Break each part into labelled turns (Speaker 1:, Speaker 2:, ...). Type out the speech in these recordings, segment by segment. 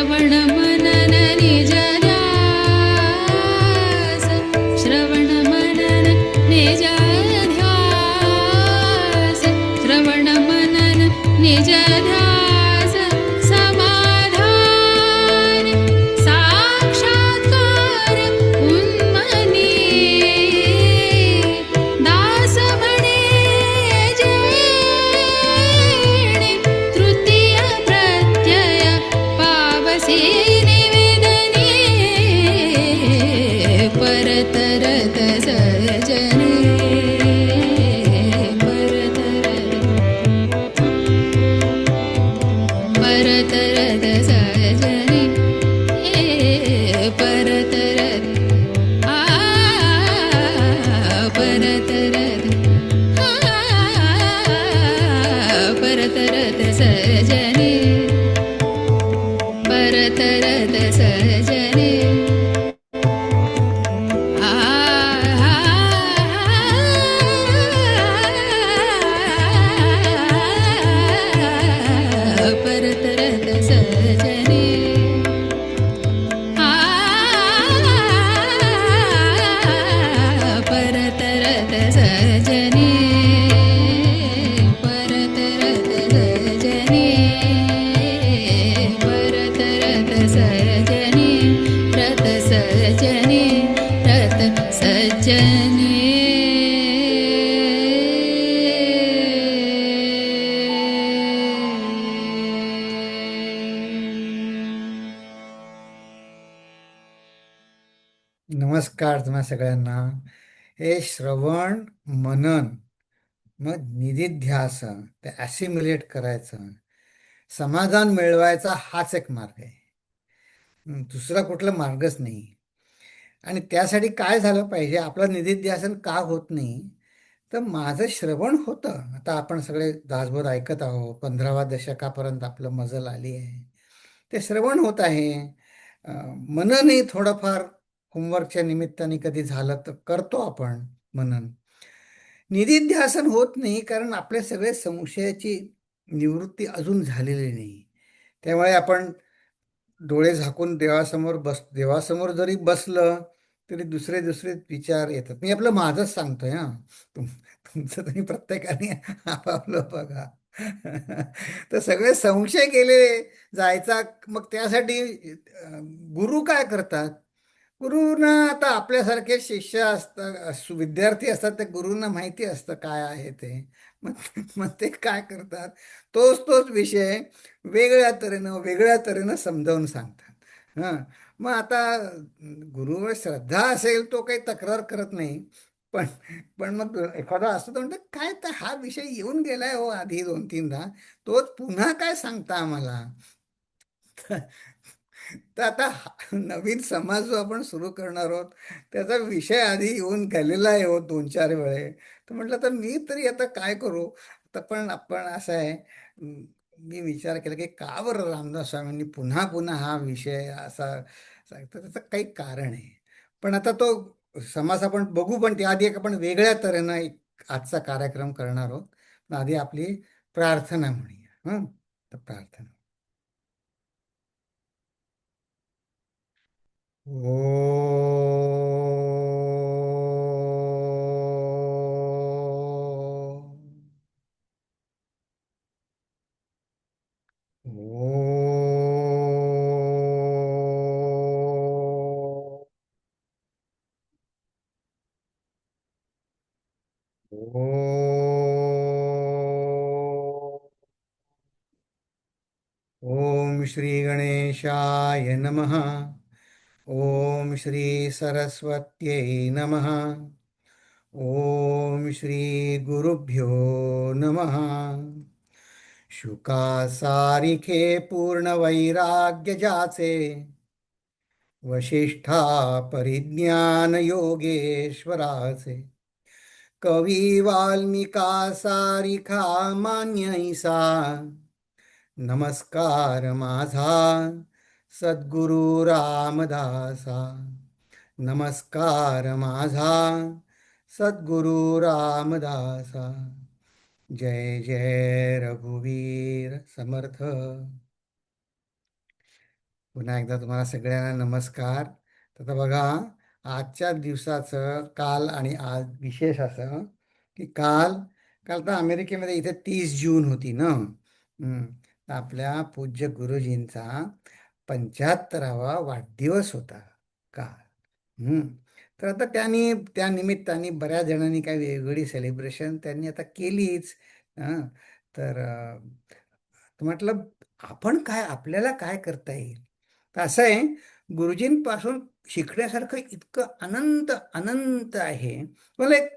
Speaker 1: श्रवण मनन निज ध्यास श्रवण मनन निज ध्यास श्रवण मनन निज ध्यास समाधान साक्षात्कार उन्मनी दास म्हणे जेणे तृतीय प्रत्यय पावसी निवेदने परतरत सजने परतरत सजने परतरत परतरत परतरत सजने परतरत सजने परतरत सजने परतरत सजने परतरत सजने परतरत सजने रत सजने रत सजने
Speaker 2: नमस्कार तुम्हा सगळ्यांना. हे श्रवण मनन मग निधिध्यासन ते ॲसिम्युलेट करायचं, समाधान मिळवायचा हाच एक मार्ग आहे. दुसरा कुठला मार्गच नाही. आणि त्यासाठी काय झालं पाहिजे, आपलं निधिध्यासन का होत नाही, तर माझं श्रवण होतं. आता आपण सगळे तासभर ऐकत आहोत, 15व्या दशकापर्यंत आपलं मजल आली आहे, ते श्रवण होत आहे. मननही थोडंफार होमवर्कच्या निमित्ताने कधी झालं तर करतो आपण मनन. निधिध्यासन होत नाही कारण आपले सगळे संशयाची निवृत्ती अजून झालेली नाही. त्यामुळे आपण डोळे झाकून देवासमोर जरी बसलं तरी दुसरे दुसरे विचार येतात. मी आपलं माझंच सांगतोय हां. तुमचं तुम्ही प्रत्येकाने आपापलं बघा. तर सगळे संशय गेले जायचा. मग त्यासाठी गुरु काय करतात, गुरुना आता आपल्यासारखे शिष्य असतात, विद्यार्थी असतात, त्या गुरुंना माहिती असतं काय आहे ते. मग मग ते काय करतात, तोच विषय वेगळ्या तऱ्हेनं समजावून सांगतात. हां, मग आता गुरुवर श्रद्धा असेल तो काही तक्रार करत नाही. पण पण मग एखादा असतो तर म्हणतो, काय तर हा विषय येऊन गेलाय हो आधी 2-3दा, तोच पुन्हा काय सांगता आम्हाला. तर आता नवीन समाज जो आपण सुरू करणार आहोत त्याचा विषय आधी येऊन गेलेला आहे हो 2-4 वेळे. तर म्हटलं तर मी तरी आता काय करू. तर पण आपण असं आहे, मी विचार केला की का बरं रामदास स्वामींनी पुन्हा पुन्हा हा विषय असा सांगतो, त्याचं काही कारण आहे. पण आता तो समाज आपण बघू, पण त्याआधी एक आपण वेगळ्या तऱ्हेनं एक आजचा कार्यक्रम करणार आहोत. पण आधी आपली प्रार्थना म्हणूया. तर प्रार्थना. ओम श्री गणेशाय नमः. ओम श्री सरस्वत्यै नमः. ओम श्री गुरुभ्यो नमः. शुका सारिखे पूर्ण वैराग्य जाचे, वशिष्ठा परिज्ञान योगेश्वराचे, कवी वाल्मिका सारिखा मान्य ईसा, नमस्कार माझा सद्गुरु रामदासा. नमस्कार माझा सद्गुरु रामदासा. जय जय रघुवीर समर्थ. पुन्हा एकदा तुम्हाला सगळ्यांना नमस्कार. तर आता बघा, आजच्या दिवसाचं काल आणि आज विशेष असं की काल काल तर अमेरिकेमध्ये इथे 30 जून होती ना. तर आपल्या पूज्य गुरुजींचा 75वा वाढदिवस होता काल. हम्म. तर आता त्या निमित्ताने बऱ्याच जणांनी काही वेगवेगळी सेलिब्रेशन त्यांनी आता केलीच. हं. तर म्हटलं आपण काय आपल्याला काय करता येईल. तर असं आहे, गुरुजींपासून शिकण्यासारखं इतकं अनंत अनंत आहे. मला एक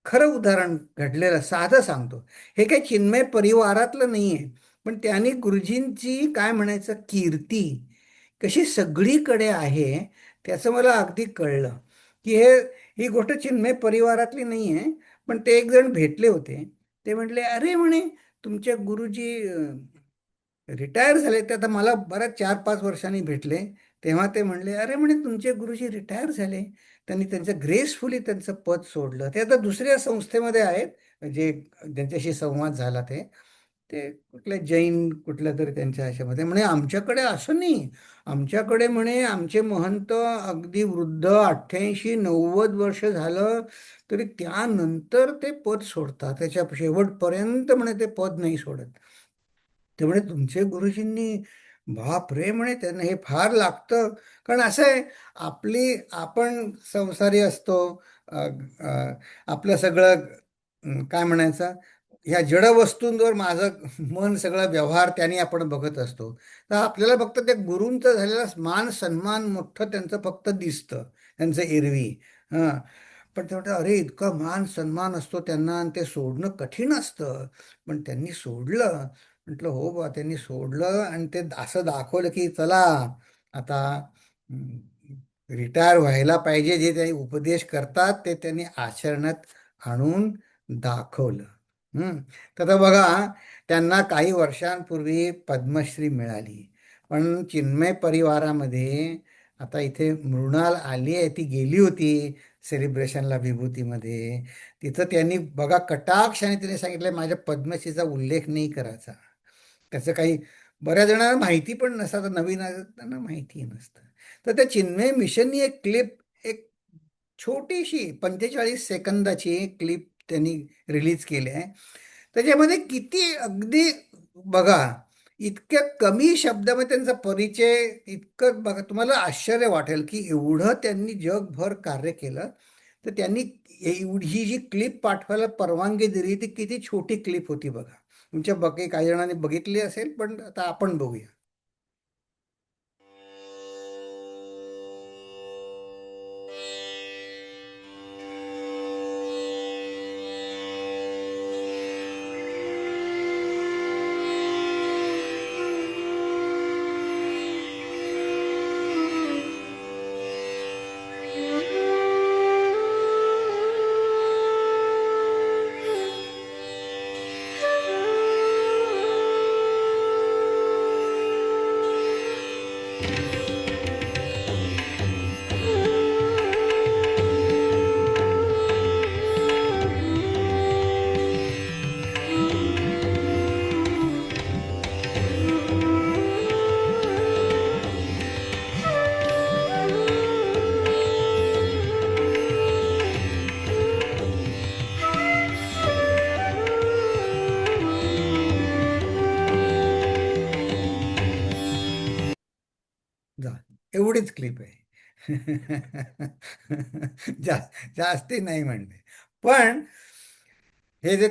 Speaker 2: खरं उदाहरण घडलेलं साधं सांगतो. हे काही चिन्मय परिवारातलं नाही आहे, पण त्यांनी गुरुजींची काय म्हणायचं कीर्ती कशी सगळीकडे आहे त्याचं मला अगदी कळलं. की ही गोष्ट चिन्मय परिवारातली नाही आहे. पण ते एक जण भेटले होते. ते म्हटले, अरे म्हणे, तुमचे गुरुजी रिटायर झाले. ते आता मला बऱ्याच 4-5 वर्षांनी भेटले. तेव्हा ते म्हणले, अरे म्हणे, तुमचे गुरुजी रिटायर झाले. त्यांनी त्यांचं ग्रेसफुली त्यांचं पद सोडलं. ते आता दुसऱ्या संस्थेमध्ये आहेत, जे ज्यांच्याशी संवाद झाला ते कुठल्या जैन कुठल्या तरी त्यांच्या ह्याच्यामध्ये म्हणे, आमच्याकडे असं नाही. आमच्याकडे म्हणे आमचे महंत अगदी वृद्ध 88-90 वर्ष झालं तरी त्यानंतर ते पद सोडतात. त्याच्या शेवटपर्यंत म्हणे ते पद नाही सोडत. ते म्हणे, तुमचे गुरुजींनी, बाप रे म्हणे, त्यांना हे फार लागतं. कारण असं आहे, आपण संसारी असतो. अ, अ, आपलं सगळं काय म्हणायचं, ह्या जड वस्तूंवर माझं मन सगळं व्यवहार त्यांनी आपण बघत असतो. तर आपल्याला फक्त त्या गुरूंचं झालेला मान सन्मान मोठं त्यांचं फक्त दिसतं, त्यांचं एरवी. हां. पण ते म्हणतात, अरे इतका मान सन्मान असतो त्यांना आणि ते सोडणं कठीण असतं. पण त्यांनी सोडलं. म्हटलं, हो बा, त्यांनी सोडलं आणि ते असं दाखवलं की चला आता रिटायर व्हायला पाहिजे. जे त्यांनी उपदेश करतात ते त्यांनी आचरणात आणून दाखवलं. हम्म. तर आता बघा, त्यांना काही वर्षांपूर्वी पद्मश्री मिळाली. पण चिन्मय परिवारामध्ये आता इथे मृणाल आली आहे, ती गेली होती सेलिब्रेशनला विभूतीमध्ये. तिथं त्यांनी बघा कटाक्षाने तिने सांगितलं, माझ्या पद्मश्रीचा उल्लेख नाही करायचा. त्याचं काही बऱ्याच जणांना माहिती पण नसतं. आता नवीन आहे, त्यांना माहिती नसतं. तर त्या चिन्मय मिशननी एक क्लिप, एक छोटीशी 45 सेकंदाची एक क्लिप त्यांनी रिलीज केली आहे. त्याच्यामध्ये किती अगदी बघा, इतक्या कमी शब्दामध्ये त्यांचा परिचय, इतकं बघा, तुम्हाला आश्चर्य वाटेल की एवढं त्यांनी जगभर कार्य केलं. तर त्यांनी ही जी क्लिप पाठवायला परवानगी दिली, ती किती छोटी क्लिप होती बघा. तुमच्या बाकी काही जणांनी बघितली असेल, पण आता आपण बघूया. जा, एवढीच क्लिप आहे. जास्ती नाही म्हणले. पण हे जे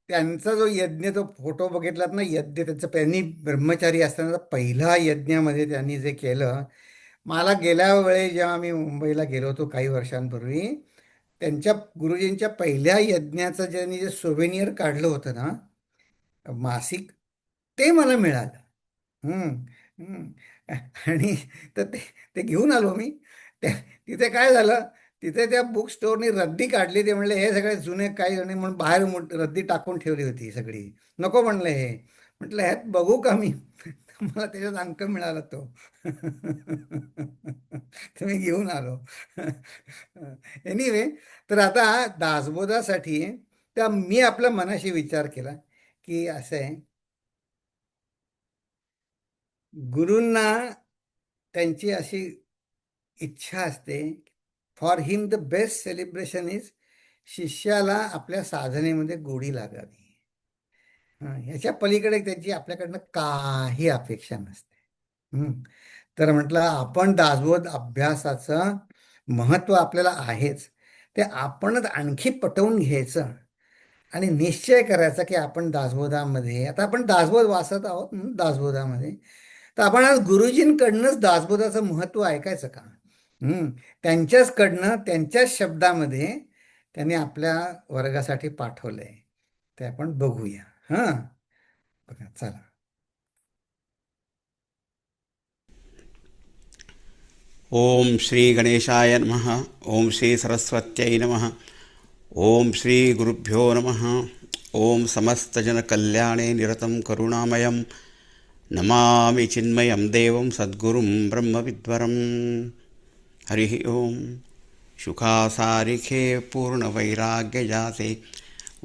Speaker 2: त्यांचा जो यज्ञ, तो फोटो बघितलात ना, यज्ञ त्यांचं त्यांनी ब्रह्मचारी असताना पहिला यज्ञामध्ये त्यांनी जे केलं. मला गेल्या वेळी जेव्हा मी मुंबईला गेलो होतो काही वर्षांपूर्वी, त्यांच्या गुरुजींच्या पहिल्या यज्ञाचं ज्यांनी जे सोव्हेनियर काढलं होतं ना, मासिक, ते मला मिळालं. हम्म, हम्म. आणि तर ते घेऊन आलो मी. तिथे काय झालं, तिथे त्या बुक स्टोअरनी रद्दी काढली. ते म्हणले, हे सगळे जुने काही जण म्हणून बाहेर रद्दी टाकून ठेवली होती सगळी. नको म्हणलं हे. म्हटलं, ह्यात बघू का मी. मला त्याच्यात अंक मिळाला तो. तर मी घेऊन आलो. एनिवे, तर आता दासबोधासाठी त्या मी आपल्या मनाशी विचार केला की असं आहे, गुरूंना त्यांची अशी इच्छा असते, for him the best celebration is शिष्याला आपल्या साधनेमध्ये गोडी लागावी. ह्याच्या पलीकडे त्यांची आपल्याकडनं काही अपेक्षा नसते. तर म्हटलं आपण दासबोध अभ्यासाचं महत्त्व आपल्याला आहेच, ते आपणच आणखी पटवून घ्यायचं आणि निश्चय करायचा की आपण दासबोधामध्ये, आता आपण दासबोध वाचत आहोत दासबोधामध्ये, तर आपण आज गुरुजींकडनंच दासबोधाचं महत्त्व ऐकायचं का? त्यांच्याचकडनं त्यांच्याच शब्दामध्ये त्यांनी आपल्या वर्गासाठी पाठवलंय, ते आपण बघूया. बघा चला.
Speaker 3: ओम श्री गणेशाय नमः. ओम श्री सरस्वत्यै नमः. ओम श्री गुरुभ्यो नमः. ओम समस्तजनकल्याणे निरतं करुणामयं नमामि चिन्मयं देवं सद्गुरुं ब्रह्मविद्वरं. हरिः ओम. शुकासारिखे पूर्णवैराग्यजाते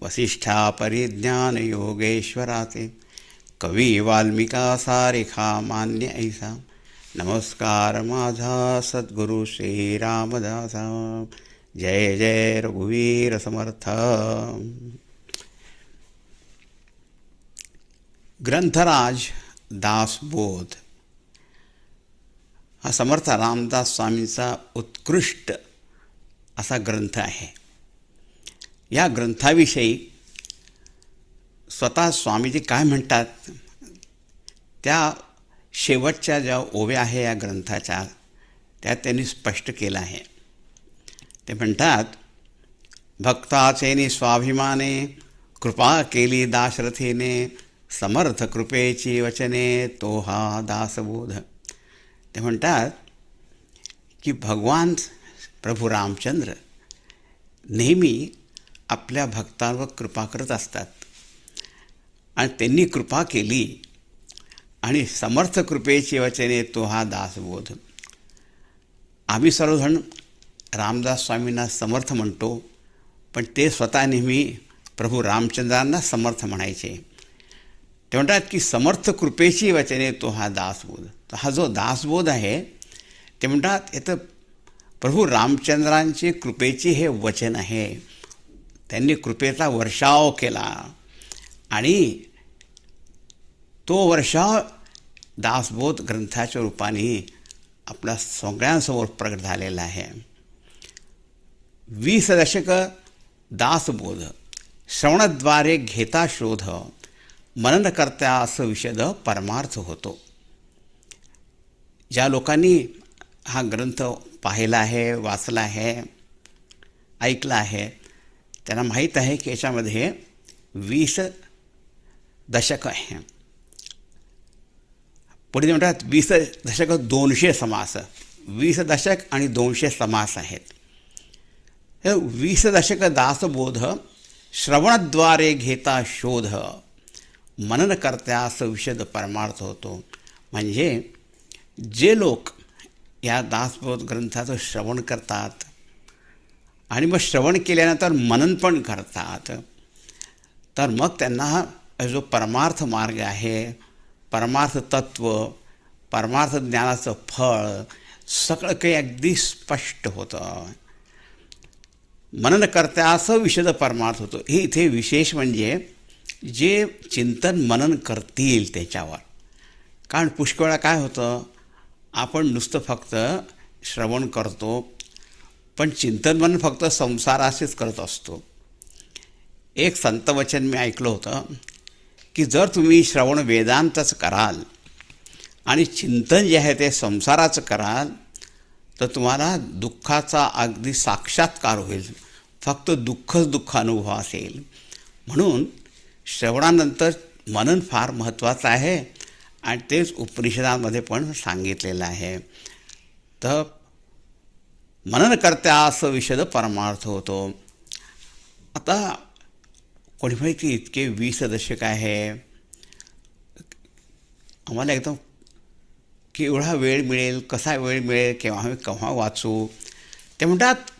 Speaker 3: वसिष्ठा परिज्ञानयोगेश्वराते कवी वाल्मिका सारिखा मान्य ऐसा. नमस्कार माझा सद्गुरु श्री रामदासा. जय जय रघुवीर समर्थ. ग्रंथराज दासबोध हा समर्थ रामदास स्वामींचा उत्कृष्ट असा ग्रंथ आहे. या ग्रंथाविषयी स्वतः स्वामीजी काय म्हणतात त्या शेवटच्या ज्या ओव्या आहे या ग्रंथाच्या, त्यात त्यांनी स्पष्ट केलं आहे. ते म्हणतात, भक्ताचेनी स्वाभिमाने कृपा केली दाशरथीने समर्थ कृपेची वचने तो हा दासबोध. ते म्हणतात की भगवान प्रभू रामचंद्र नेहमी आपल्या भक्तांवर कृपा करत असतात आणि त्यांनी कृपा केली आणि समर्थ कृपेची वचने तो हा दासबोध. आम्ही सर्वजण रामदास स्वामींना समर्थ म्हणतो, पण ते स्वतः नेहमी प्रभू रामचंद्रांना समर्थ म्हणायचे. ते म्हणतात की समर्थ कृपेची वचने तो हा दासबोध. तर हा जो दासबोध आहे ते म्हणतात इथं प्रभू रामचंद्रांची कृपेची हे वचन आहे. त्यांनी कृपेचा वर्षाव केला आणि तो वर्षाव दासबोध ग्रंथाच्या रूपाने आपल्या सगळ्यांसमोर प्रगट झालेला आहे. 20 दशक दासबोध श्रवणाद्वारे घेता शोध मननकर्त्या असं विशद परमार्थ होतो. ज्या लोकांनी हा ग्रंथ पाहिला आहे, वाचला आहे, ऐकला आहे, त्यांना माहीत आहे की याच्यामध्ये 20 दशक आहे. पुढे म्हणतात 20 दशक 200 समास. 20 दशक आणि 200 समास आहेत. 20 दशक दासबोध श्रवणाद्वारे घेता शोध मननकर्त्यास विशद परमार्थ होतो. म्हणजे जे लोक या दासबोध ग्रंथाचं श्रवण करतात आणि मग श्रवण केल्यानंतर मनन पण करतात, तर मग त्यांना जो परमार्थ मार्ग आहे, परमार्थ तत्व, परमार्थ ज्ञानाचं फळ सगळं काही अगदी स्पष्ट होतं. मननकर्त्यास विशद परमार्थ होतो. हे इथे विशेष म्हणजे जे चिंतन मनन करतील त्याच्यावर. कारण पुष्कळ वेळा काय होतं, आपण नुसतं फक्त श्रवण करतो, पण चिंतन मनन फक्त संसाराशीच करत असतो. एक संतवचन मी ऐकलं होतं की जर तुम्ही श्रवण वेदांतच कराल आणि चिंतन जे आहे ते संसाराचं कराल, तर तुम्हाला दुःखाचा अगदी साक्षात्कार होईल. फक्त दुःखच दुःख अनुभव असेल. म्हणून श्रवणानंतर मनन फार महत्त्वाचं आहे आणि तेच उपनिषदांमध्ये पण सांगितलेलं आहे. तर मननकर्त्यास विशद परमार्थ होतो. आता कोणी माहिती इतके 20 दशक आहे, आम्हाला एकदम केवढा वेळ मिळेल, कसा वेळ मिळेल, केव्हा वाचू. ते म्हणतात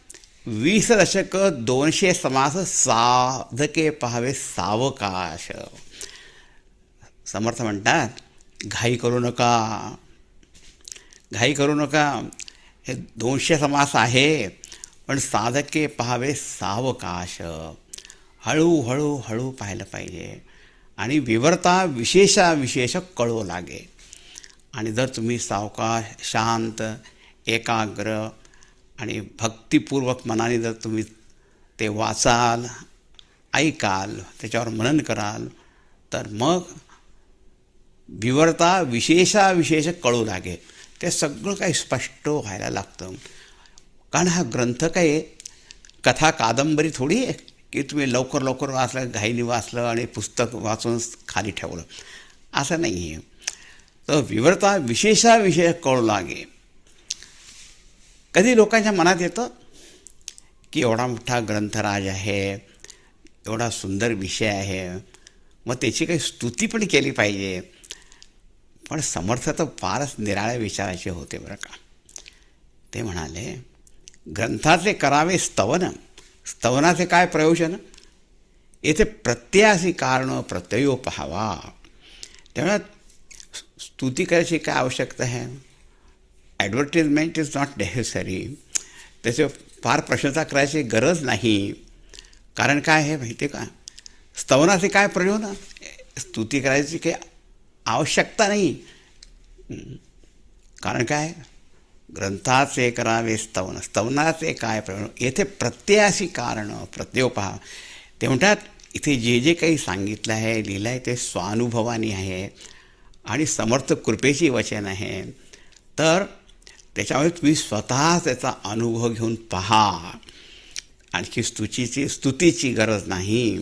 Speaker 3: 20 दशक 200 समास साधके पाहावे सावकाश. समर्थ म्हणतात घाई करू नका, घाई करू नका. हे 200 समास आहे, पण साधके पाहावे सावकाश. हळूहळू हळू पाहिलं पाहिजे आणि विवर्ता विशेष कळू लागे. आणि जर तुम्ही सावकाश, शांत, एकाग्र आणि भक्तिपूर्वक मनाने जर तुम्ही ते वाचाल, ऐकाल, त्याच्यावर मनन कराल, तर मग विवर्ता विशेष कळू लागे. ते सगळं काही स्पष्ट व्हायला लागतं. कारण हा ग्रंथ काही कथा कादंबरी थोडी आहे की तुम्ही लवकर वाचलं, घाईने वाचलं आणि पुस्तक वाचून खाली ठेवलं, असं नाही आहे. तर विवर्ता विशेष कळू लागे. कधी लोकांच्या मनात येतं की एवढा मोठा ग्रंथराज आहे, एवढा सुंदर विषय आहे, मग त्याची काही स्तुती पण केली पाहिजे. पण समर्थ तर फारच निराळ्या विचाराचे होते बरं का. ते म्हणाले, ग्रंथाचे करावे स्तवन. स्तवनाचे काय प्रयोजन? येथे प्रत्ययासी कारण प्रत्ययो पहावा. त्यामुळे स्तुती करायची काय आवश्यकता आहे? Advertisement is not necessary. त्याचे फार प्रशंसा करायची गरज नाही. कारण काय आहे माहिती आहे का? स्तवनाचे काय प्रयोजन? स्तुती करायची काही आवश्यकता नाही. कारण काय? ग्रंथाचे करावे स्तवन. स्तवनाचे काय प्रयोजन? येथे प्रत्ययासी कारण प्रत्ययो पहा. ते म्हणतात इथे जे जे काही सांगितलं आहे, लिहिलं आहे, ते स्वानुभवानी आहे आणि समर्थ कृपेची वचन आहे. तर त्याच्यामुळे तुम्ही स्वतः त्याचा अनुभव घेऊन पहा. आणखी स्तुतीची गरज नाही.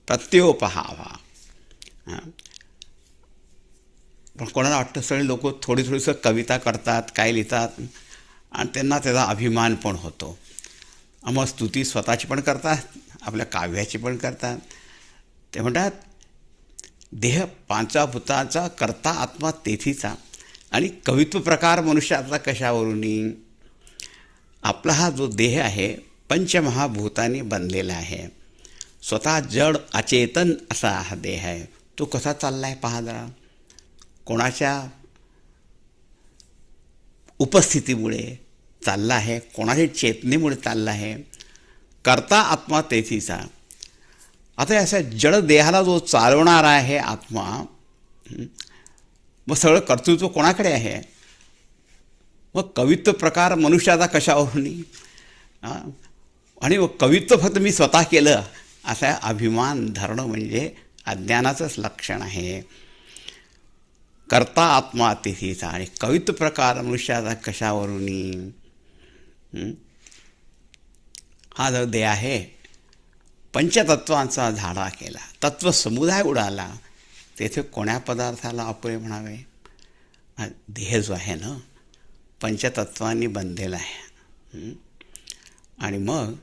Speaker 3: प्रत्ययो पहावा. पण कोणाला वाटतं सगळे लोक थोडीसं कविता करतात, काय लिहितात आणि त्यांना त्याचा अभिमान पण होतो. मग स्तुती स्वतःची पण करतात, आपल्या काव्याची पण करतात. ते म्हणतात देह पांचभूताचा करता आत्मा तेथीचा आणि कवित्व प्रकार मनुष्याचा कशावरून? आपला हा जो देह आहे पंचमहाभूतांनी बनलेला आहे. स्वतः जड अचेतन असा हा देह आहे. तो कसा चालला आहे पहा जरा. कोणाच्या उपस्थितीमुळे चालला आहे, कोणाच्या चेतनेमुळे चालला आहे. करता आत्मा तेथीचा. आता अशा जड देहाला जो चालवणारा आहे आत्मा, मग सगळं कर्तृत्व कोणाकडे आहे? मग कवित्व प्रकार मनुष्याचा कशावरून? आणि कवित्व फक्त मी स्वतः केलं असा अभिमान धरणं म्हणजे अज्ञानाचंच लक्षण आहे. करता आत्मा तिथीचा आणि कवित्व प्रकार मनुष्याचा कशावरून? हा जो देह आहे पंचतत्वांचा झाडा केला, तत्व समुदाय उडाला, तेथे कोण्या पदार्थाला अपुरे म्हणावे? देह जो आहे ना पंचतत्वांनी बनलेला आहे. आणि मग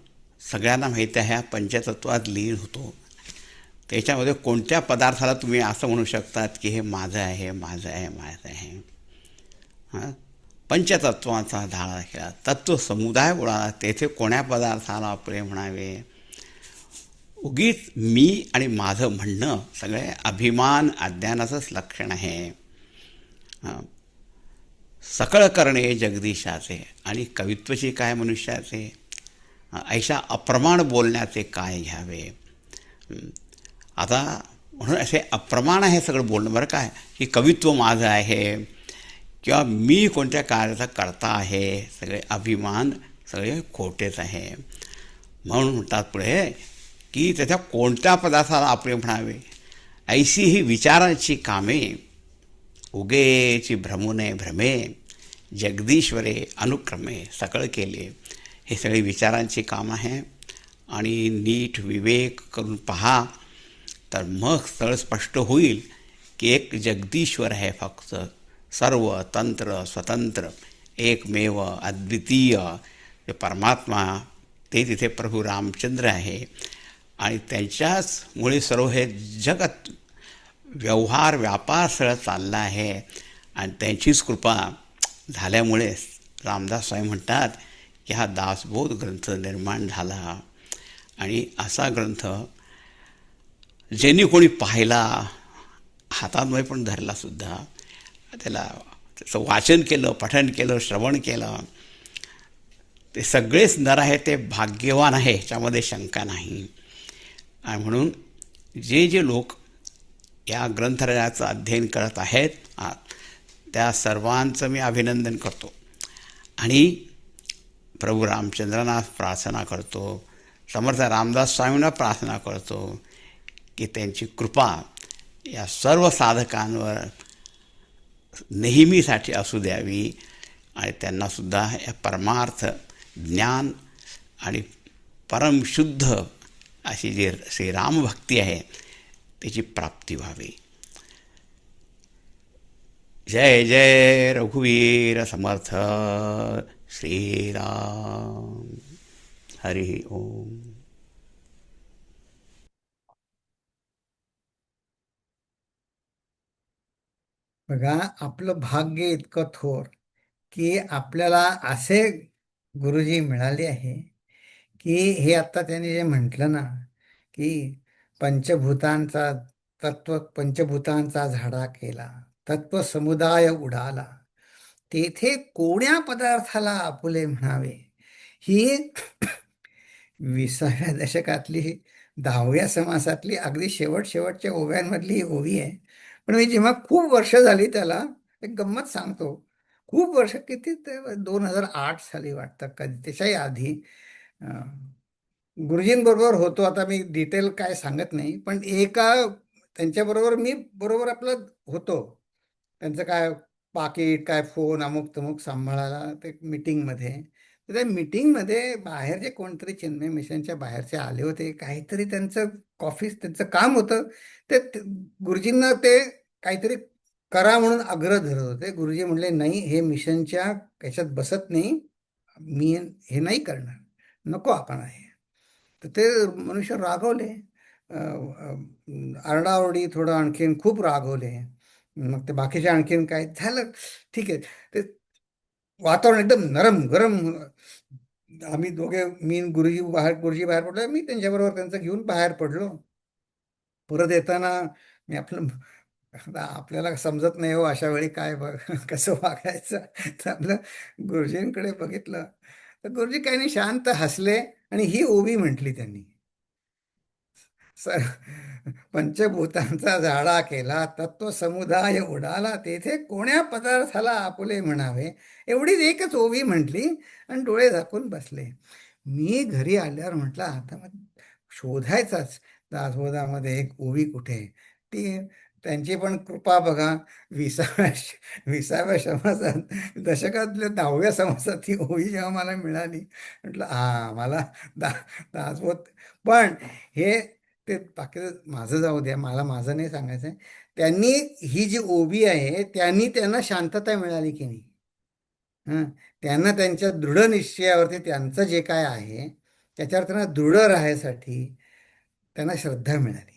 Speaker 3: सगळ्यांना माहिती आहे हा पंचतत्वात लीन होतो. त्याच्यामध्ये कोणत्या पदार्थाला तुम्ही असं म्हणू शकतात की हे माझं आहे, माझं आहे, माझं आहे? पंचतत्वांचा झाडा केला, तत्व समुदाय उडाला, तेथे कोण्या पदार्थाला अपुरे म्हणावे? उगीच मी आणि माझं म्हणणं सगळे अभिमान अज्ञानाचंच लक्षण आहे. सकळ करणे जगदीशाचे आणि कवित्वची काय मनुष्याचे? ऐशा अप्रमाण बोलण्याचे काय घ्यावे? आता म्हणून असे अप्रमाण आहे सगळं बोलणं बरं काय, की कवित्व माझं आहे किंवा मी कोणत्या कार्याचा करता आहे, सगळे अभिमान सगळे खोटेच आहे. म्हणून म्हणतात पुढे की त्याच्या कोणत्या पदार्थाला आपले म्हणावे? ऐशी ही विचारांची कामे उगेची भ्रमुने भ्रमे जगदीश्वरे अनुक्रमे सकळ केले. हे सगळे विचारांची काम आहे आणि नीट विवेक करून पहा तर मग सगळं स्पष्ट होईल की एक जगदीश्वर आहे फक्त, सर्व तंत्र स्वतंत्र एकमेव अद्वितीय जे परमात्मा, ते तिथे प्रभू रामचंद्र आहे. आणि त्यांच्याचमुळे सर्व हे जगत व्यवहार व्यापार सगळं चालला आहे. आणि त्यांचीच कृपा झाल्यामुळे रामदास स्वामी म्हणतात की हा दासबोध ग्रंथ निर्माण झाला. आणि असा ग्रंथ ज्यांनी कोणी पाहिला, हातांमध्ये पण धरलासुद्धा, त्याला त्याचं वाचन केलं, पठण केलं, श्रवण केलं, ते सगळेच नर आहे ते भाग्यवान आहे, ह्याच्यामध्ये शंका नाही. आणि म्हणून जे जे लोक या ग्रंथराजाचं अध्ययन करत आहेत त्या सर्वांचं मी अभिनंदन करतो आणि प्रभू रामचंद्रांना प्रार्थना करतो, समर्थ रामदास स्वामींना प्रार्थना करतो की त्यांची कृपा या सर्व साधकांवर नेहमीसाठी असू द्यावी आणि त्यांनासुद्धा या परमार्थ ज्ञान आणि परमशुद्ध अशी जी श्रीरामभक्ती आहे त्याची प्राप्ती व्हावी. जय जय रघुवीर समर्थ श्रीराम. हरी ओम.
Speaker 2: बघा, आपलं भाग्य इतकं थोर की आपल्याला असे गुरुजी मिळाले आहे की हे आता त्यांनी जे म्हटलं ना की पंचभूतांचा पंचभूतांचा झाडा केला, तत्व समुदाय उडाला, तेथे कोण्या पदार्थाला आपुले म्हणावे, ही 20व्या दशकातली 10व्या समासातली अगदी शेवटच्या ओव्यांमधली ही ओवी आहे. पण मी जेव्हा खूप वर्ष झाली त्याला एक गंमत सांगतो. खूप वर्ष, किती ते 2008 साली वाटतं, कधी त्याच्याही आधी गुरुजींबरोबर होतो. आता मी डिटेल काय सांगत नाही, पण त्यांच्याबरोबर मी बरोबर आपलं होतो. त्यांचं काय पाकिट, काय फोन, अमुक तमुक सांभाळायला ते मीटिंगमध्ये. तर त्या मीटिंगमध्ये बाहेरचे कोणतरी चिन्मय मिशनच्या बाहेरचे आले होते. काहीतरी त्यांचं त्यांचं काम होतं. गुरुजींना ते काहीतरी करा म्हणून आग्रह धरत होते. गुरुजी म्हणले, नाही, हे मिशनच्या ह्याच्यात बसत नाही, मी हे नाही करणार, नको आपण आहे. तर ते मनुष्य रागवले, आरडाओरडी थोडं आणखीन खूप रागवले. मग ते बाकीचे आणखीन काय झालं, ठीक आहे, ते वातावरण एकदम नरम गरम. आम्ही दोघे, गुरुजी बाहेर पडलो, मी त्यांच्याबरोबर त्यांचं घेऊन बाहेर पडलो. परत येताना मी आपल्याला समजत नाही हो अशा वेळी काय कसं वागायचं. तर आपलं गुरुजींकडे बघितलं तर गुरुजी काही नाही, शांत हसले आणि ही ओवी म्हटली त्यांनी. पंचभूतांचा झाडा केला, तत्व समुदाय उडाला, तेथे कोण्या पदार्थाला आपुले म्हणावे, एवढीच एकच ओवी म्हटली आणि डोळे झाकून बसले. मी घरी आल्यावर म्हटलं, आता मग शोधायचाच दासबोधामध्ये एक ओवी कुठे. ती त्यांची पण कृपा बघा, 20व्या समासात, दशकातल्या 10व्या समासात ही ओवी जेव्हा मला मिळाली, म्हटलं मला दासबोध. पण हे ते बाकीचं माझं जाऊ द्या, मला माझं नाही सांगायचं आहे. त्यांनी ही जी ओवी आहे त्यांना शांतता मिळाली की नाही. हां, त्यांना त्यांच्या दृढ निश्चयावरती त्यांचं जे काय आहे त्याच्यावर त्यांना दृढ राहायसाठी त्यांना श्रद्धा मिळाली.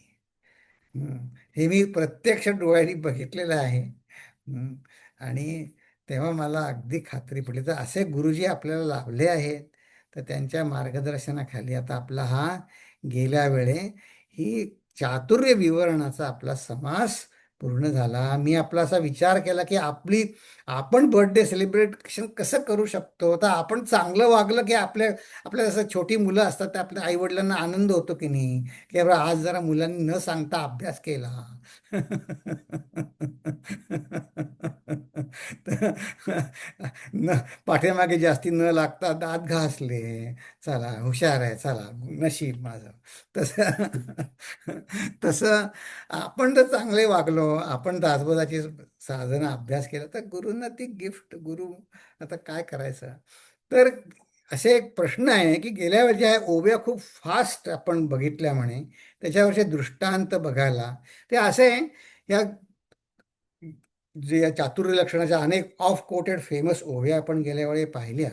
Speaker 2: हे मी प्रत्यक्ष डोळ्यांनी बघितलेलं आहे. आणि तेव्हा मला अगदी खात्री पडली. तर असे गुरुजी आपल्याला लाभले आहेत, तर त्यांच्या मार्गदर्शनाखाली आता आपला हा गेल्या वेळे ही चातुर्य विवरणाचा आपला समास पूर्ण झाला. मी आपला असा विचार केला की आपण बर्थडे सेलिब्रेशन कसं करू शकतो. तर आपण चांगलं वागलं की आपल्या जसं छोटी मुलं असतात, तर आपल्या आईवडिलांना आनंद होतो की नाही, की आज जरा मुलांनी न सांगता अभ्यास केला. न पाठीमागे जास्ती न लागता दात घासले, चला हुशार आहे, चला नशीब माझं. तसं तसं आपण जर चांगले वागलो, आपण दासबोधाची साधना अभ्यास केला, तर गुरूंना ती गिफ्ट, गुरु आता काय करायचं. तर असे एक प्रश्न आहे की गेल्या वेळच्या ओव्या खूप फास्ट आपण बघितल्या म्हणे, त्याच्यावरचे दृष्टांत बघायला ते असे या जे या चातुर्य लक्षणाच्या अनेक ऑफ कोटेड फेमस ओव्या आपण गेल्या वेळी पाहिल्या.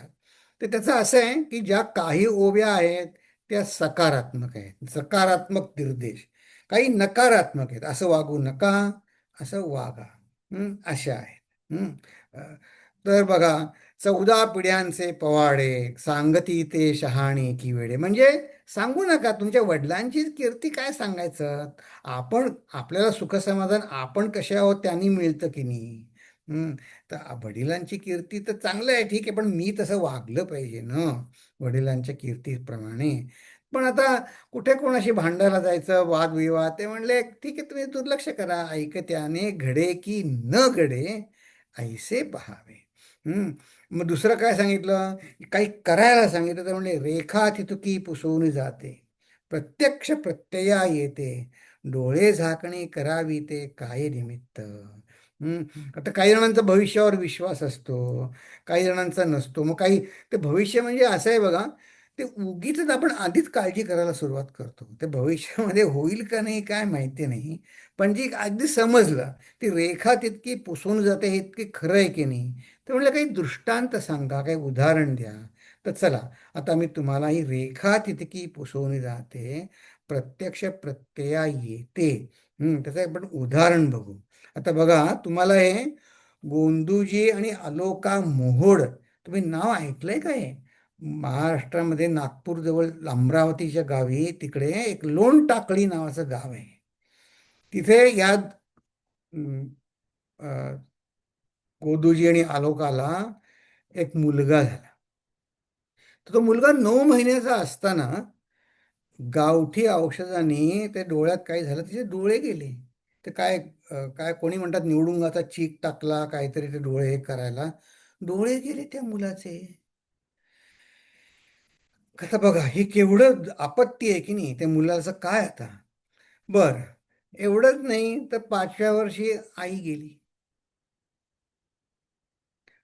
Speaker 2: तर त्याचं असं आहे की ज्या काही ओव्या आहेत त्या सकारात्मक आहेत, सकारात्मक निर्देश. काही नकारात्मक आहेत, असं वागू नका, असं वागा, अशा आहेत. तर बघा, 14 पिढ्यांचे पवाडे सांगती ते शहाणे की वेडे. म्हणजे सांगू नका, तुमच्या वडिलांची कीर्ती काय सांगायचं. आपल्याला सुखसमाधान आपण कसे आहोत त्यांनी मिळतं की नाही. हं. तर वडिलांची कीर्ती तर चांगलं आहे, ठीक आहे, पण मी तसं वागलं पाहिजे ना वडिलांच्या कीर्तीप्रमाणे. पण आता कुठे कोणाशी भांडायला जायचं, वादविवाद, ते म्हणले ठीक आहे तुम्ही दुर्लक्ष करा, ऐकत्याने घडे की न घडे ऐसे पहावे. हं. मग दुसरं काय सांगितलं, काही करायला सांगितलं तर म्हणले रेखा थितुकी पुसवून जाते, प्रत्यक्ष प्रत्यया येते, डोळे झाकणे करावी ते काय निमित्त. आता काही जणांचा भविष्यावर विश्वास असतो, काही जणांचा नसतो. मग काही ते भविष्य म्हणजे असं आहे बघा, ते उगीच आपण आधीच काळजी करायला सुरुवात करतो. ते भविष्यामध्ये होईल का नाही काय माहिती नाही, पण जी अगदी समजलं ती रेखा तितकी पुसून जाते हे इतकी खरं आहे की नाही. तर म्हणलं काही दृष्टांत सांगा, काही उदाहरण द्या. तर चला, आता मी तुम्हाला ही रेखा तितकी पुसवून जाते, प्रत्यक्ष प्रत्यया येते, त्याचं आपण उदाहरण बघू. आता बघा, तुम्हाला हे गोंदूजी आणि अलोका मोहोड, तुम्ही नाव ऐकलंय का हे? महाराष्ट्रामध्ये नागपूर जवळ अमरावतीच्या गावी तिकडे एक लोण टाकळी नावाचं गाव आहे. तिथे या अं, अं, गोदूजी आणि आलोकाला एक मुलगा झाला. तर तो मुलगा 9 महिन्याचा असताना गावठी औषधाने ते डोळ्यात काय झालं, तिचे डोळे गेले. ते काय काय कोणी म्हणतात निवडुंगाचा चीक टाकला काहीतरी ते डोळे हे करायला, डोळे गेले त्या मुलाचे. आता बघा हे केवढं आपत्ती आहे की नाही त्या मुलाचं. काय आता बर, एवढंच नाही तर 5व्या वर्षी आई गेली.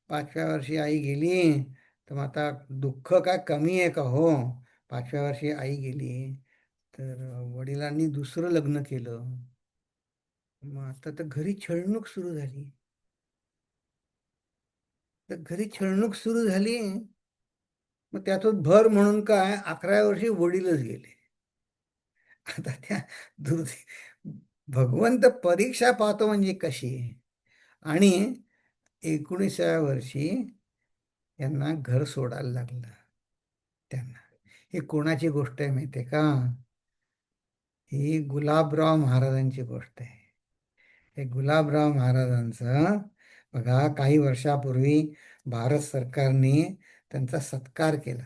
Speaker 2: 5व्या वर्षी आई गेली, तर मग आता दुःख काय कमी आहे का हो. 5व्या वर्षी आई गेली, तर वडिलांनी दुसरं लग्न केलं. मग आता तर घरी छळणूक सुरू झाली. तर घरी छळणूक सुरू झाली, मग त्यातून भर म्हणून काय 11व्या वर्षी वडीलच गेले. आता त्या दुर्दै भगवंत परीक्षा पाहतो म्हणजे कशी. आणि 19व्या वर्षी यांना घर सोडायला लागलं त्यांना. ही कोणाची गोष्ट आहे माहिती आहे का? ही गुलाबराव महाराजांची गोष्ट आहे. हे गुलाबराव महाराजांचं बघा, काही वर्षापूर्वी भारत सरकारने त्यांचा सत्कार केला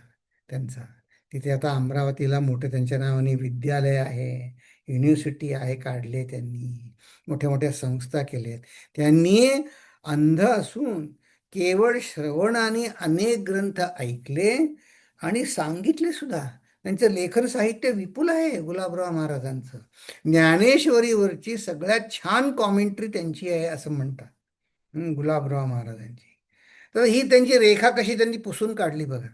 Speaker 2: त्यांचा. तिथे आता अमरावतीला मोठे त्यांच्या नावाने विद्यालय आहे, युनिव्हर्सिटी आहे, काढले त्यांनी, मोठ्या मोठ्या संस्था केल्यात त्यांनी. अंध असून केवळ श्रवणाने अनेक ग्रंथ ऐकले आणि सांगितले सुद्धा. त्यांचं लेखन साहित्य विपुल आहे गुलाबराव महाराजांचं. ज्ञानेश्वरीवरची सगळ्यात छान कॉमेंट्री त्यांची आहे असं म्हणतात, गुलाबराव महाराजांची. तर ही त्यांची रेखा कशी त्यांनी पुसून काढली बघा.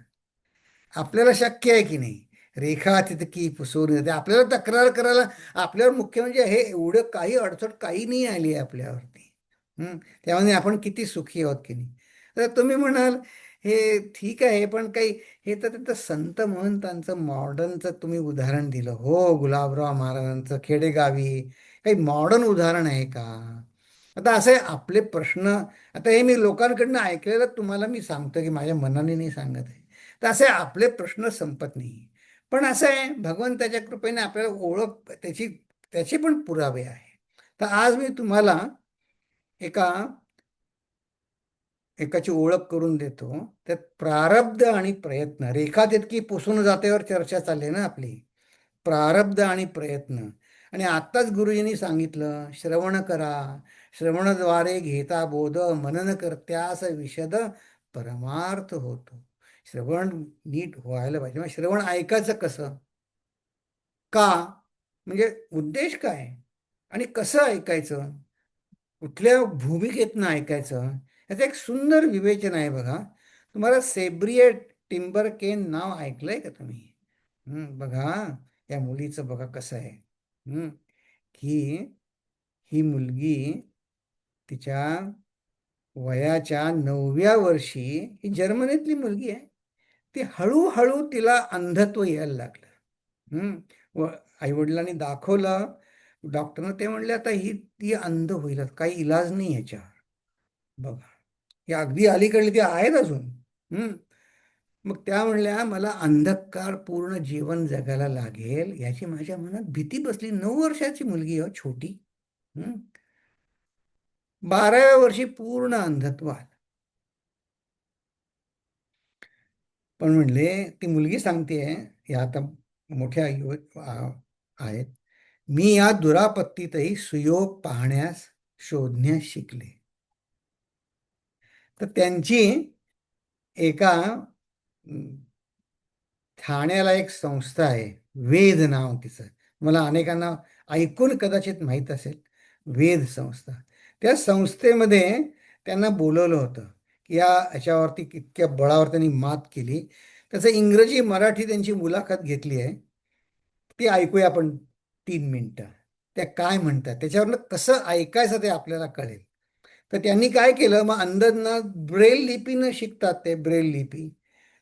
Speaker 2: आपल्याला शक्य आहे की नाही रेखा तितकी पुसून येते. आपल्याला तक्रार करायला आपल्यावर मुख्य म्हणजे हे एवढं काही अडचण काही नाही आली आहे आपल्यावरती. त्यामध्ये आपण किती सुखी आहोत की नाही. तर तुम्ही म्हणाल हे ठीक आहे, पण काही हे तर तिथं संत महंतांचं मॉडर्नचं तुम्ही उदाहरण दिलं. हो, गुलाबराव महाराजांचं खेडेगावी काही मॉडर्न उदाहरण आहे का? आता असं आहे आपले प्रश्न. आता हे मी लोकांकडनं ऐकलेलं तुम्हाला मी सांगतो की माझ्या मनाने नाही सांगत आहे. तर असे आपले प्रश्न संपत नाही. पण असं आहे भगवंताच्या कृपेने आपल्याला ओळख त्याची, त्याचे पण पुरावे आहे. तर आज मी तुम्हाला एका एकाची ओळख करून देतो. त्यात प्रारब्ध आणि प्रयत्न, रेखा तितकी पुसून जातेवर चर्चा चालली ना आपली. प्रारब्ध आणि प्रयत्न. आणि आत्ताच गुरुजींनी सांगितलं श्रवण करा, श्रवणद्वारे घेता बोध, मनन करत्यास विशद परमार्थ होतो. श्रवण नीट व्हायला पाहिजे. मग श्रवण ऐकायचं कसं, का, म्हणजे उद्देश काय आणि कसं ऐकायचं, कुठल्या भूमिकेतनं ऐकायचं, याचं एक सुंदर विवेचन आहे बघा. तुम्हाला सेब्रिये टिंबरकेन नाव ऐकलंय का तुम्ही? बघा या मुलीचं बघा कसं आहे. हं, ही ही मुलगी तिच्या वयाच्या 9व्या वर्षी, ही जर्मनीतली मुलगी आहे, ती हळूहळू तिला अंधत्व यायला लागलं. व आईवडिलांनी दाखवलं डॉक्टरनं, ते म्हणले आता ही ती अंध होईल, काही इलाज नाही ह्याच्यावर. बघा, ही अगदी अलीकडली ती आहेत अजून. हम्म मग त्या म्हणल्या मला अंधकार पूर्ण जीवन जगायला लागेल याची माझ्या मनात भीती बसली. 9 वर्षाची मुलगी हो, छोटी. हम्म 12व्या वर्षी पूर्ण अंधत्व आलं. पण म्हणले, ती मुलगी सांगतेय, या आता मोठ्या आहेत, मी या दुरापत्तीतही सुयोग पाहण्यास शोधण्यास शिकले. तर त्यांची एका ठाण्याला एक संस्था आहे, वेद नाव तिचं, मला अनेकांना ऐकून कदाचित माहीत असेल, वेद संस्था. त्या संस्थेमध्ये त्यांना बोलवलं होतं की याच्यावरती इतक्या बळावर त्यांनी मात केली. त्याचं इंग्रजी मराठी त्यांची मुलाखत घेतली आहे, ती ऐकूया आपण 3 मिनिटं. त्या काय म्हणतात त्याच्यावरनं कसं ऐकायचं ते आपल्याला कळेल. तर त्यांनी काय केलं, मग अंधांना ब्रेल लिपीनं शिकतात ते, ब्रेल लिपी.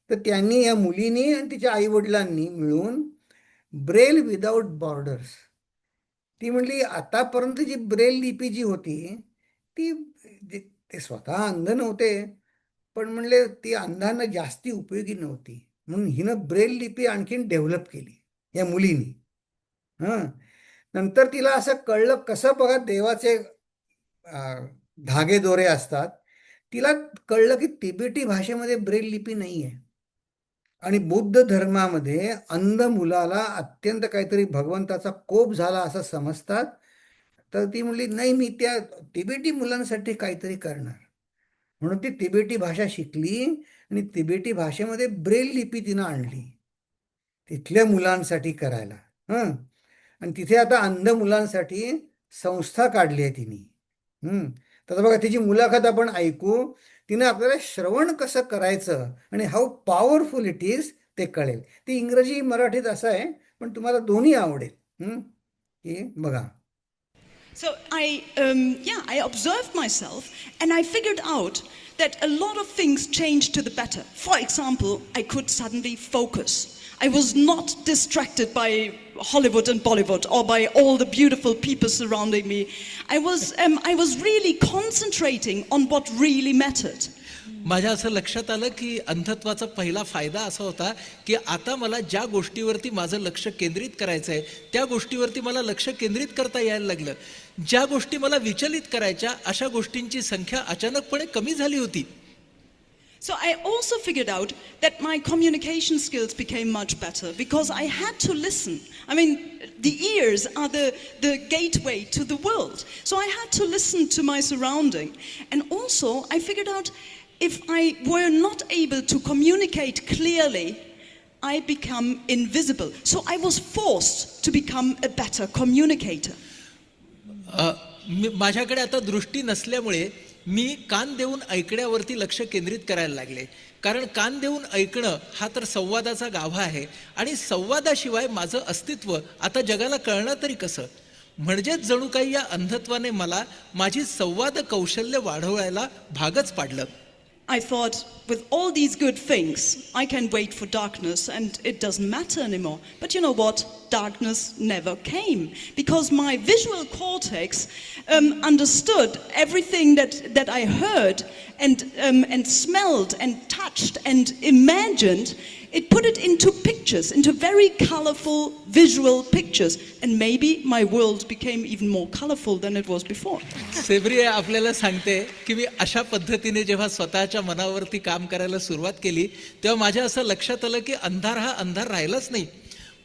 Speaker 2: तर त्यांनी, या मुलीनी आणि तिच्या आईवडिलांनी मिळून ब्रेल विदाऊट बॉर्डर्स, ती म्हणली आतापर्यंत जी ब्रेल लिपी जी होती ती, ते स्वतः अंध नव्हते, पण म्हणले ती अंधांना जास्ती उपयोगी नव्हती, म्हणून हिनं ब्रेल लिपी आणखीन डेव्हलप केली या मुलीनी. हां, नंतर तिला असं कळलं, कसं बघा देवाचे धागेदोरे असतात. तिला कळलं की तिबेटी भाषेमध्ये ब्रेल लिपी नाही आहे, आणि बुद्ध धर्मामध्ये अंध मुलाला अत्यंत काहीतरी भगवंताचा कोप झाला असं समजतात. तर ती म्हणली नाही, मी त्या तिबेटी मुलांसाठी काहीतरी करणार, म्हणून ती तिबेटी भाषा शिकली आणि तिबेटी भाषेमध्ये ब्रेल लिपी तिनं आणली तिथल्या मुलांसाठी करायला. हं, आणि तिथे आता अंध मुलांसाठी संस्था काढली आहे तिने. तर बघा, तिची मुलाखत आपण ऐकू, तिने आपल्याला श्रवण कसं करायचं आणि हाऊ पॉवरफुल इट इज ते कळेल. ती इंग्रजी मराठीत असं आहे, पण तुम्हाला दोन्ही आवडेल. की बघा.
Speaker 4: So I observed myself and I figured out that a lot of things changed to the better. For example, I could suddenly focus. I was not distracted by Hollywood and Bollywood or by all the beautiful people surrounding me. I was really concentrating on what really mattered.
Speaker 5: माझ्या असं लक्षात आलं की अंधत्वाचा पहिला फायदा असा होता की आता मला ज्या गोष्टीवरती माझं लक्ष केंद्रित करायचं आहे त्या गोष्टीवरती मला लक्ष केंद्रित करता यायला लागलं. ज्या गोष्टी मला विचलित करायच्या अशा गोष्टींची संख्या अचानकपणे कमी झाली होती.
Speaker 4: So I also figured out that my communication skills became much better because I had to listen. I mean, the ears are the gateway to the world. So I had to listen to my surrounding. And also I figured out if I were not able to communicate clearly, I become invisible. So I was forced to become a better communicator.
Speaker 5: माझ्याकडे आता दृष्टी नसल्यामुळे मी कान देऊन ऐकण्यावरती लक्ष केंद्रित करायला लागले. कारण कान देऊन ऐकणं हा तर संवादाचा गाभा आहे आणि संवादाशिवाय माझं अस्तित्व आता जगाला कळणार तरी कसं. म्हणजेच जणू काही या अंधत्वाने मला माझी संवाद कौशल्य वाढवायला भागच पाडलं.
Speaker 4: I thought, with all these good things, I can wait for darkness and it doesn't matter anymore. But you know what? Darkness never came because my visual cortex understood everything that I heard and smelled and touched and imagined. It put it into pictures, into very colorful visual pictures, and maybe my world became even more colorful than it was before.
Speaker 5: सेब्री आपल्याला सांगते की मी अशा पद्धतीने जेव्हा स्वतःच्या मनावरती काम करायला सुरुवात केली तेव्हा माझ्या असं लक्षात आलं की अंधार हा अंधार राहिलाच नाही.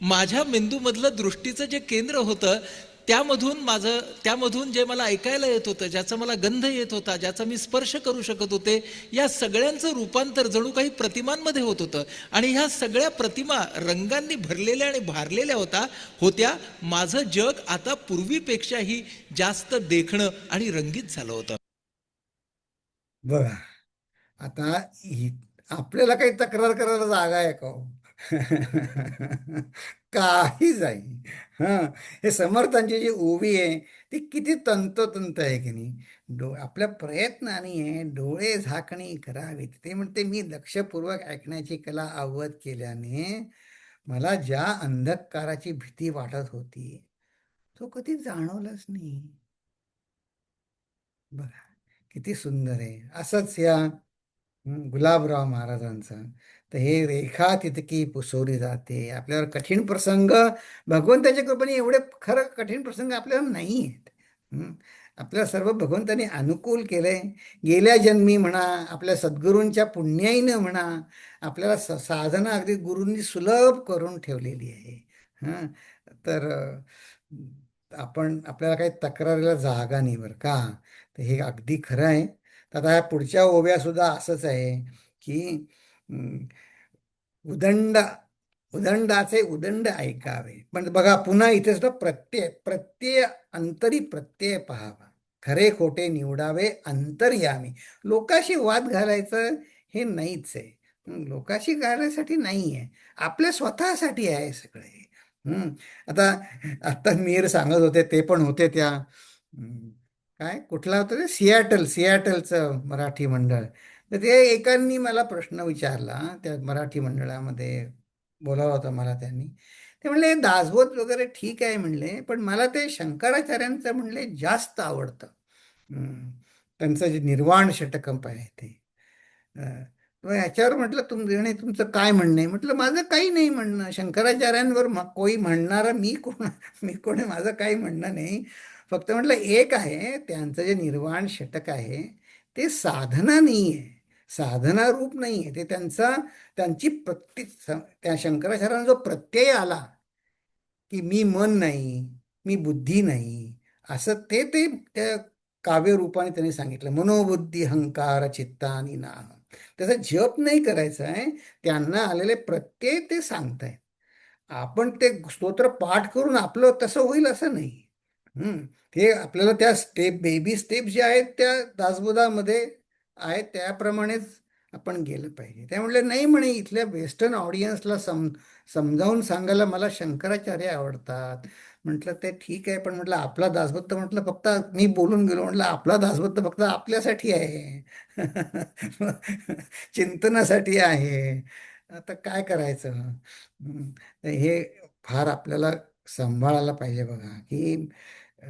Speaker 5: माझ्या मेंदूमधलं दृष्टीचं जे केंद्र होतं त्यामधून जे मला ऐकायला येत होतं, ज्याचा मला गंध येत होता, ज्याचा मी स्पर्श करू शकत होते, या सगळ्यांचं रूपांतर जणू काही प्रतिमांमध्ये होत होतं. आणि ह्या सगळ्या प्रतिमा रंगांनी भरलेल्या आणि भारलेल्या होत्या. माझं जग आता पूर्वीपेक्षाही जास्त देखणं आणि रंगीत झालं होतं.
Speaker 2: बघा, आता आपल्याला काही तक्रार करायला जागा आहे का? काही जाई. हां, हे समर्थांची जी ओवी आहे ती किती तंतोतंत आहे की नाही. आपल्या प्रयत्नाने डोळे झाकणी करावीत. ते म्हणते, मी लक्षपूर्वक ऐकण्याची कला अवगत केल्याने मला ज्या अंधकाराची भीती वाटत होती तो कधी जाणवलाच नाही. बघा किती सुंदर आहे. असंच या गुलाबराव महाराजांचं, तर हे रेखा तितकी पुसवली जाते. आपल्यावर कठीण प्रसंग, भगवंताच्या कृपेने एवढे खरं कठीण प्रसंग आपल्याला नाही आहेत. हं. आपल्याला सर्व भगवंतानी अनुकूल केलंय. गेल्या जन्मी म्हणा, आपल्या सद्गुरूंच्या पुण्याईनं म्हणा, आपल्याला साधना अगदी गुरूंनी सुलभ करून ठेवलेली आहे. हं. तर आपण आपल्याला काही तक्रारीला जागा नाही बरं का. तर हे अगदी खरं आहे. तर आता ह्या पुढच्या ओव्या सुद्धा असंच आहे की अं, उदंड उदंडाचे उदंड ऐकावे. पण बघा पुन्हा इथे सुद्धा प्रत्यय प्रत्यय अंतरी प्रत्यय पहावा. खरे खोटे निवडावे अंतर्यामी. लोकाशी वाद घालायचं हे नाहीच आहे. लोकाशी घालायसाठी नाही आहे, आपल्या स्वतःसाठी आहे सगळे. हम्म. आता आता मीर सांगत होते, ते पण होते त्या काय कुठला होतं ते, सियाटलचं मराठी मंडळ. तर ते एकांनी मला प्रश्न विचारला त्या मराठी मंडळामध्ये, बोलावं होतं मला त्यांनी. ते म्हणले दासबोध वगैरे ठीक आहे म्हणले, पण मला ते शंकराचार्यांचं म्हणले जास्त आवडतं. त्यांचं जे निर्वाण षटकं आहे ते. मग याच्यावर म्हटलं तुमचं काय म्हणणं आहे. म्हटलं माझं काही नाही म्हणणं, शंकराचार्यांवर कोणी म्हणणारा मी कोण आहे, माझं काही म्हणणं नाही. फक्त म्हटलं एक आहे, त्यांचं जे निर्वाण षटक आहे ते साधना नाही आहे, साधना रूप नाही आहे ते. त्यांची त्या शंकराचार्यांना जो प्रत्यय आला की मी मन नाही, मी बुद्धी नाही, असं ते ते त्या काव्यरूपाने त्यांनी सांगितलं. मनोबुद्धी हंकार चित्तानी ना, त्याचा जप नाही करायचा आहे, त्यांना आलेले प्रत्यय ते सांगतायत. आपण ते स्तोत्र पाठ करून आपलं तसं होईल असं नाही. ते आपल्याला त्या बेबी स्टेप ज्या आहेत त्या दासबोधामध्ये आहेत त्याप्रमाणेच आपण गेलं पाहिजे. त्या म्हणले नाही म्हणे, इथल्या वेस्टर्न ऑडियन्सला समजावून सांगायला मला शंकराचार्य आवडतात. म्हटलं ते ठीक आहे, पण म्हटलं आपला दासबोध तर म्हटलं फक्त मी बोलून गेलो, म्हटलं आपला दासबोध तर फक्त आपल्यासाठी आहे. चिंतनासाठी आहे. आता काय करायचं. हे फार आपल्याला सांभाळायला पाहिजे बघा, की अ,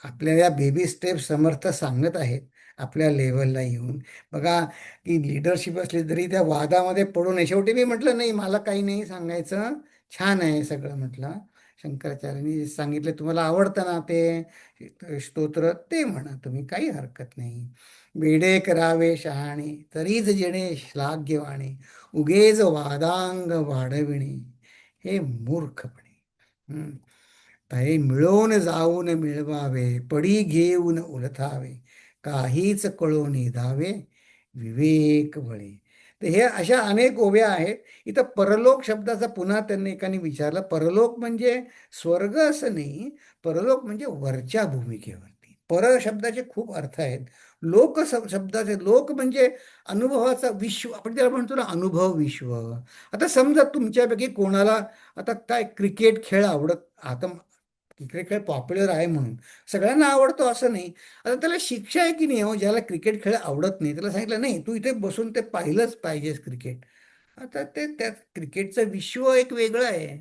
Speaker 2: आपल्याला या बेबी स्टेप समर्थ सांगत आहेत आपल्या लेवलला येऊन. बघा की लिडरशिप असली तरी त्या वादामध्ये पडू नये. शेवटी मी म्हटलं नाही, मला काही नाही सांगायचं, छान आहे सगळं म्हटलं. शंकराचार्यांनी सांगितले तुम्हाला आवडतं ना ते स्तोत्र, ते म्हणा तुम्ही, काही हरकत नाही. बेडे करावे शहाणे तरीच जेणे श्लाघ्यवाणे, उगेज वादांग वाढविणे हे मूर्खपणे. हे मिळवून जाऊन मिळवावे, पडी घेऊन उलथावे, काहीच कळून धावे, विवेक बळे. तर हे अशा अनेक ओव्या आहेत. इथं परलोक शब्दाचा पुन्हा त्यांनी एकाने विचारलं. परलोक म्हणजे स्वर्ग असं नाही, परलोक म्हणजे वरच्या भूमिकेवरती. पर शब्दाचे खूप अर्थ आहेत. लोक शब्दाचे, लोक म्हणजे अनुभवाचा विश्व, आपण त्याला म्हणतो ना अनुभव विश्व. आता समजा तुमच्यापैकी कोणाला आता काय क्रिकेट खेळ आवडत, आता क्रिकेट खेळ पॉप्युलर आहे म्हणून सगळ्यांना आवडतो असं नाही. आता त्याला शिक्षा आहे की नाही हो, ज्याला क्रिकेट खेळ आवडत नाही त्याला सांगितलं नाही तू इथे बसून ते पाहिलंच पाहिजेस क्रिकेट. आता ते त्या क्रिकेटचं विश्व एक वेगळं आहे.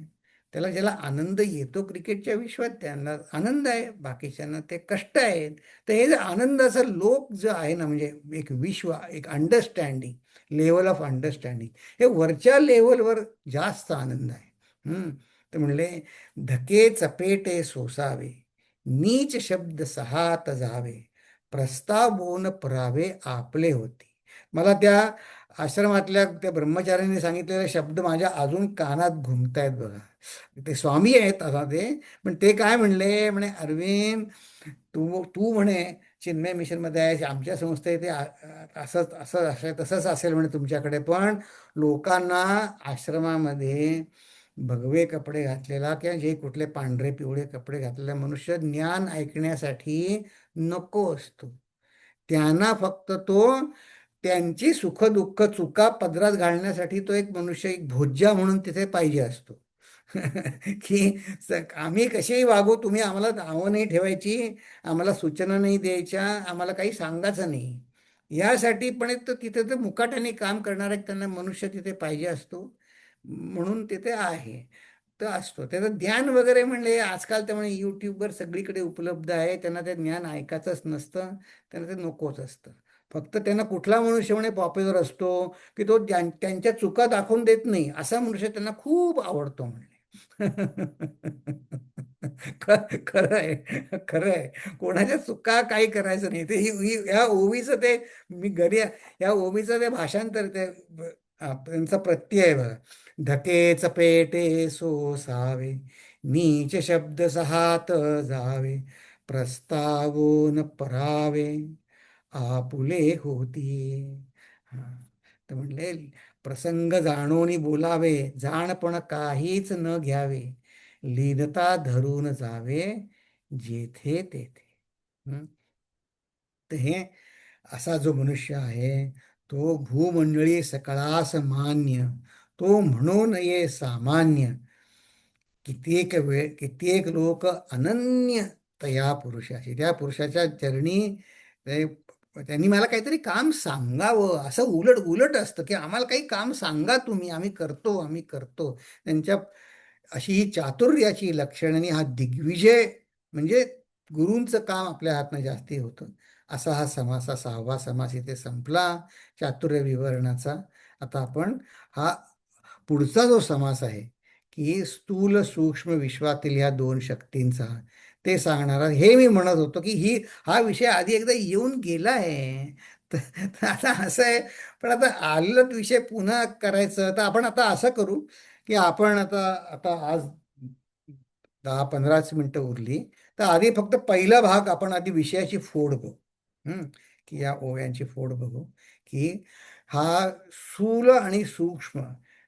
Speaker 2: त्याला ज्याला आनंद येतो क्रिकेटच्या विश्वात त्यांना आनंद आहे, बाकीच्यांना ते कष्ट आहेत. तर हे जे आनंदाचा लोक जो आहे ना, म्हणजे एक विश्व, एक अंडरस्टँडिंग, लेवल ऑफ अंडरस्टँडिंग, हे वरच्या लेवलवर जास्त आनंद आहे. तर म्हणले धके चपेटे सोसावे, नीच शब्द सहात जावे, प्रस्तावोन परावे आपले होते. मला त्या आश्रमातल्या त्या ब्रह्मचार्यांनी सांगितलेले शब्द माझ्या अजून कानात घुमतायत बघा. ते स्वामी आहेत आता ते, पण ते काय म्हणले, म्हणे अरविंद तू तू म्हणे चिन्मय मिशनमध्ये आहे, आमच्या संस्थेत ते असंच असं असं तसंच असेल म्हणे तुमच्याकडे, पण लोकांना आश्रमामध्ये भगवे कपडे घातलेला किंवा जे कुठले पांढरे पिवळे कपडे घातलेला मनुष्य ज्ञान ऐकण्यासाठी नको असतो. त्यांना फक्त तो त्यांची सुखदुःख चुका पदरात घालण्यासाठी तो एक मनुष्य, एक भोज्या म्हणून तिथे पाहिजे असतो. की आम्ही कसेही वागू, तुम्ही आम्हाला नावं नाही ठेवायची, आम्हाला सूचना नाही द्यायच्या, आम्हाला काही सांगायचं नाही. यासाठी पण एक तर तिथे तर मुकाट्याने काम करणारा एक त्यांना मनुष्य तिथे पाहिजे असतो, म्हणून तिथे आहे. तर असतो त्याचं ज्ञान वगैरे म्हणले आजकाल त्यामुळे यूट्यूबवर सगळीकडे उपलब्ध आहे. त्यांना ते ज्ञान ऐकायचंच नसतं, त्यांना ते नकोच असतं. फक्त त्यांना कुठला मनुष्य म्हणे पॉप्युलर असतो की तो त्यांच्या चुका दाखवून देत नाही, असा मनुष्य त्यांना खूप आवडतो म्हणले. खरं आहे, खरं आहे. कोणाच्या चुका काही करायचं नाही. ते या ओवीचं ते मी घरी या ओवीचं ते भाषांतर ते त्यांचा प्रत्यय आहे बघा. धकेच पेटे सोसावे, नीच शब्द सहात जावे, प्रस्तावून परावे, आपुले होती. हा. तर म्हणले प्रसंग जाणोनी बोलावे, जाणपण काहीच न घ्यावे, लीनता धरून जावे जेथे तेथे. हं? तर हे असा जो मनुष्य आहे तो भूमंडळी सकळास मान्य, तो म्हणू नये सामान्य, कित्येक लोक अनन्य तया पुरुषाशी, त्या पुरुषाच्या चरणी त्यांनी मला काहीतरी काम सांगावं, असं उलट उलट असतं की आम्हाला काही काम सांगा तुम्ही, आम्ही करतो. त्यांच्या अशी ही चातुर्याची लक्षणाने हा दिग्विजय म्हणजे गुरूंचं काम आपल्या हातनं जास्ती होतं. असा हा समास, हा 6वा समास इथे संपला चातुर्य विवरणाचा. आता आपण हा पुढचा जो समास आहे की स्थूल सूक्ष्म विश्वातील या 2 शक्तींचा ते सांगणारा, हे मी म्हणत होतो की हा विषय आधी एकदा येऊन गेला आहे. तर आता असं आहे, पण आता आलेलाच विषय पुन्हा करायचं, तर आपण आता असं करू की आपण आता आता आज 10-15 मिनिटं उरली, तर आधी फक्त पहिला भाग आपण आधी विषयाची फोड बघू. की या ओव्यांची फोड बघू की हा स्थूल आणि सूक्ष्म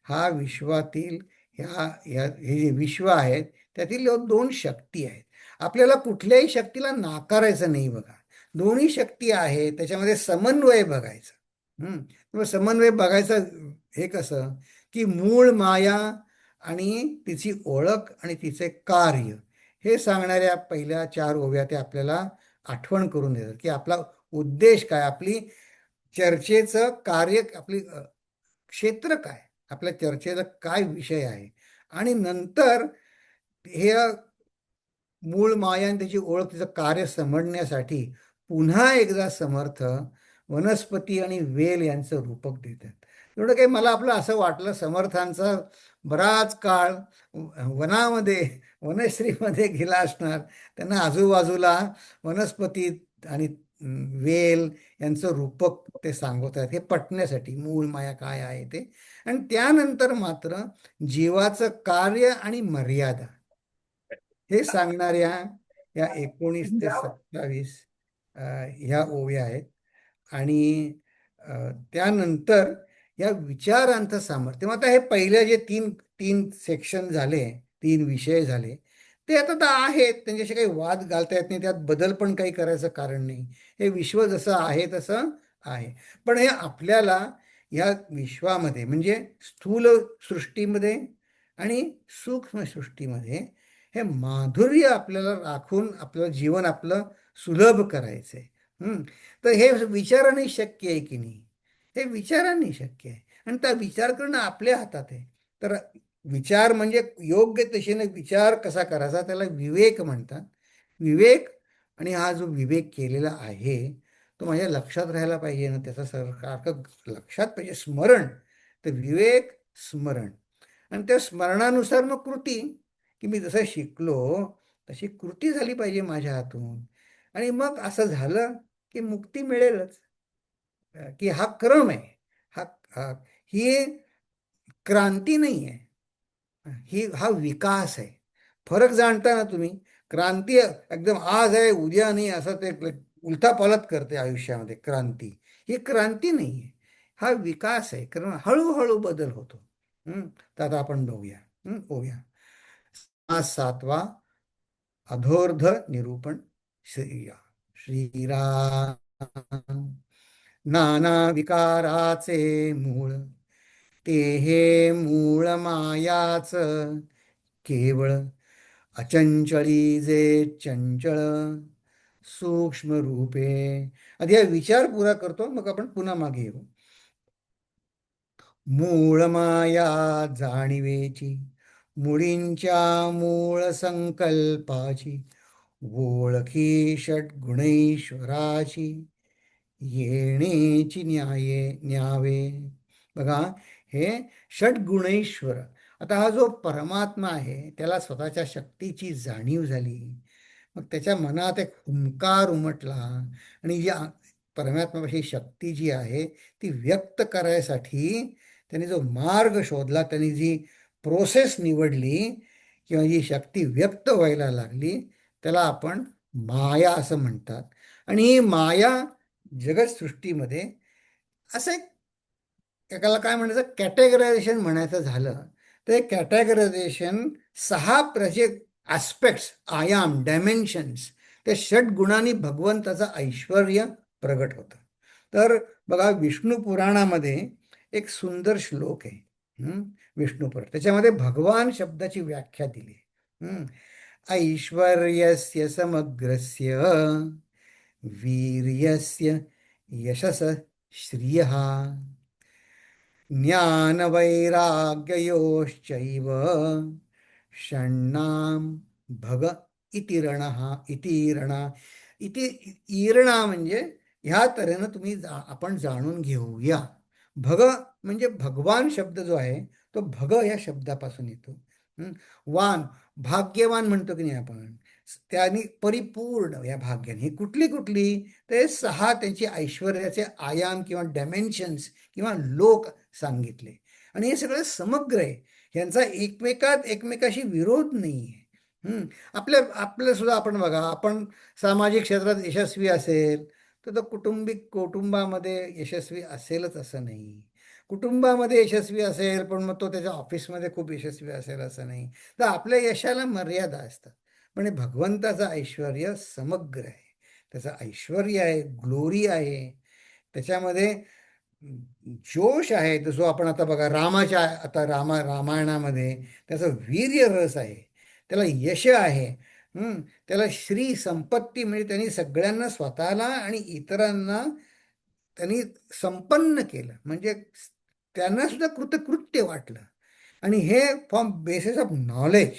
Speaker 2: हा विश्वातील हे जे विश्व आहेत त्यातील 2 शक्ती आहेत. आपल्याला कुठल्याही शक्तीला नाकारायचं नाही बघा. दोन्ही शक्ती आहेत, त्याच्यामध्ये समन्वय बघायचा. मग समन्वय बघायचं हे कसं की मूळ माया आणि तिची ओळख आणि तिचे कार्य हे सांगणाऱ्या पहिल्या 4 ओव्या ते आपल्याला आठवण करून देतात की आपला उद्देश काय, आपली चर्चेचं कार्य, आपली क्षेत्र काय, आपल्या चर्चेचा काय विषय आहे. आणि नंतर हे मूळ माया आणि त्याची ओळख, तिचं कार्य समजण्यासाठी पुन्हा एकदा समर्थ वनस्पती आणि वेल यांचं रूपक देतात. एवढं काही मला आपलं असं वाटलं, समर्थांचा बराच काळ वनामध्ये वनश्रीमध्ये गेला असणार, त्यांना आजूबाजूला वनस्पती आणि वेल यांचं रूपक ते सांगत आहेत हे पटण्यासाठी, मूळ माया काय आहे ते. आणि त्यानंतर मात्र जीवाचं कार्य आणि मर्यादा हे सांगणाऱ्या या 19 ते 27 ह्या ओव्या आहेत. आणि त्यानंतर या विचारांचं सामर्थ्य. मग आता हे पहिले जे तीन तीन सेक्शन झाले, 3 विषय झाले, ते आता आहेत, त्यांच्याशी काही वाद घालता येत नाही, त्यात बदल पण काही करायचं कारण नाही. हे विश्व जसं आहे तसं आहे. पण हे आपल्याला या विश्वामध्ये म्हणजे स्थूल सृष्टीमध्ये आणि सूक्ष्म सृष्टीमध्ये हे माधुर्य आपल्याला राखून आपलं जीवन आपलं सुलभ करायचं आहे. तर हे विचाराने शक्य आहे की नाही, हे विचाराने शक्य आहे. आणि त्या विचार करणं आपल्या हातात आहे. तर विचार म्हणजे योग्य दिशेने विचार कसा करायचा त्याला विवेक म्हणतात. विवेक, आणि हा जो विवेक केलेला आहे तो माझ्या लक्षात राहायला पाहिजे ना, त्याचा सारखं लक्षात पाहिजे. स्मरण, तर विवेक स्मरण, आणि त्या स्मरणानुसार मग कृती, की मी जसं शिकलो तशी कृती झाली पाहिजे माझ्या हातून. आणि मग असं झालं की मुक्ती मिळेलच. की हा क्रम आहे, ही क्रांती नाही आहे, हा विकास आहे. फरक जाणता ना तुम्ही, क्रांती एकदम आज आहे उद्या नाही असं ते उलथापालथ करते आयुष्यामध्ये. क्रांती ही क्रांती नाही आहे, हा विकास आहे. कारण हळूहळू बदल होतो. तर आता आपण बघूया. ओव्या. हा 7वा अधोर्ध निरूपण. श्रीराम नाना विकाराचे मूळ, ते हे मूळ मायाच केवळ, अचंचळी जे चंचळ सूक्ष्म रूपे. आधी हा विचार पुरा करतो, मग आपण पुन्हा मागे येऊ. मूळ माया जाणीवेची, मुळींच्या मूळ संकल्पाची, ओळखी षड्गुणेश्वराची, येणेची न्यावे. बघा, हे षड्गुणेश्वर आता हा जो परमात्मा आहे त्याला स्वतःच्या शक्तीची जाणीव झाली, मग त्याच्या मनात एक हुंकार उमटला आणि जी परमात्म्यापाशी शक्ती जी आहे ती व्यक्त करायसाठी त्यांनी जो मार्ग शोधला, त्यांनी जी प्रोसेस निवडली किंवा जी शक्ती व्यक्त व्हायला लागली त्याला आपण माया असं म्हणतात. आणि ही माया जगतसृष्टीमध्ये असं एक, एकाला काय म्हणायचं, कॅटेगरायझेशन म्हणायचं झालं तर हे कॅटेगरायझेशन 6 प्रजे ॲस्पेक्ट्स, आयाम, डायमेन्शन्स, त्या षटगुणांनी भगवंताचं ऐश्वर प्रगट होतं. तर बघा, विष्णू पुराणामध्ये एक सुंदर श्लोक आहे. विष्णू पुराण, त्याच्यामध्ये भगवान शब्दाची व्याख्या दिली. ऐश्वर्यस्य समग्रस्य वीर्यस्य यशस श्रियः ज्ञानवैराग्ययोश्चैव षण्णां भग इति रणः इति रणा इति ईरणा म्हणजे ह्या तऱ्हेनं तुम्ही आपण जाणून घेऊया. भग म्हणजे भगवान शब्द जो आहे तो भग या शब्दापासून येतो. वान, भाग्यवान म्हणतो की नाही आपण, त्यांनी परिपूर्ण या भाग्याने, ही कुठली कुठली, ते 6 त्यांची ऐश्वर्याचे आयाम किंवा डायमेन्शन्स किंवा लोक सांगितले. आणि हे सगळं समग्र आहे, यांचा एकमेकाशी विरोध नाही आहे. आपलं सुद्धा आपण बघा, आपण सामाजिक क्षेत्रात यशस्वी असेल तर तो कुटुंबामध्ये यशस्वी असेलच असं नाही. कुटुंबामध्ये यशस्वी असेल पण मग तो त्याच्या ऑफिसमध्ये खूप यशस्वी असेल असं नाही. तर आपल्या यशाला मर्यादा असतात. पण हे भगवंताचं ऐश्वर समग्र आहे, त्याचं ऐश्वर आहे, ग्लोरी आहे, त्याच्यामध्ये जोश आहे. जो आपण आता बघा आता रामायणामध्ये त्याचं वीर्य रस आहे, त्याला यश आहे, त्याला श्री संपत्ती, म्हणजे त्यांनी सगळ्यांना, स्वतःला आणि इतरांना त्यांनी संपन्न केलं, म्हणजे त्यांना सुद्धा कृतकृत्य वाटलं. आणि हे फ्रॉम बेसिस ऑफ नॉलेज.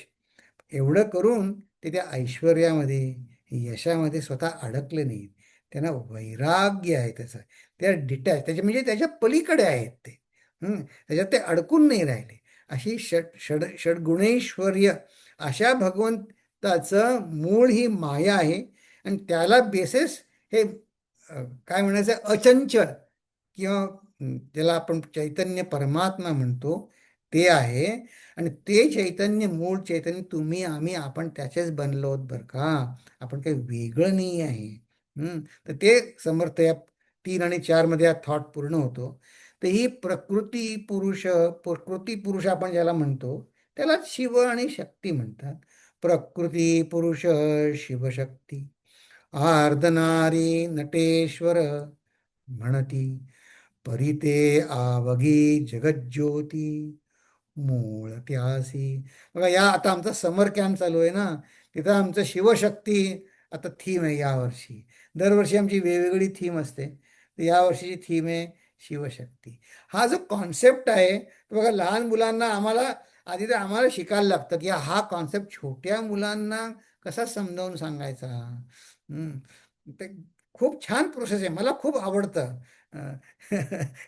Speaker 2: एवढं करून ते त्या ऐश्वर्यामध्ये, यशामध्ये स्वतः अडकले नाहीत. त्यांना वैराग्य आहे त्याचं, त्या म्हणजे त्याच्या पलीकडे आहेत ते. त्याच्यात ते अडकून नाही राहिले. अशी षडगुणैश्वर्य अशा भगवंताचं मूळ ही माया आहे. आणि त्याला बेसिस हे काय म्हणायचं, अचंचल किंवा ज्याला आपण चैतन्य परमात्मा म्हणतो ते आहे. आणि ते चैतन्य, मूळ चैतन्य, तुम्ही आम्ही आपण त्याचेच बनलो आहोत बरं का, आपण काही वेगळं नाही आहे. तर ते समर्थ या 3 आणि 4 मध्ये हा थॉट पूर्ण होतो. तर ही प्रकृती पुरुष आपण ज्याला म्हणतो त्याला शिव आणि शक्ती म्हणतात. प्रकृती पुरुष शिवशक्ती आर्दनारी नटेश्वर म्हणती, परिते आवगी जगज्योती मूळ त्यासी. बघा, या आता आमचा समर कॅम्प चालू आहे ना, तिथं आमचं शिवशक्ती आता थीम आहे यावर्षी. दरवर्षी आमची वेगवेगळी थीम असते, तर यावर्षीची थीम आहे शिवशक्ती. हा जो कॉन्सेप्ट आहे तो बघा, लहान मुलांना आधी तर आम्हाला शिकायला लागतं की हा कॉन्सेप्ट छोट्या मुलांना कसा समजावून सांगायचा. ते खूप छान प्रोसेस आहे, मला खूप आवडतं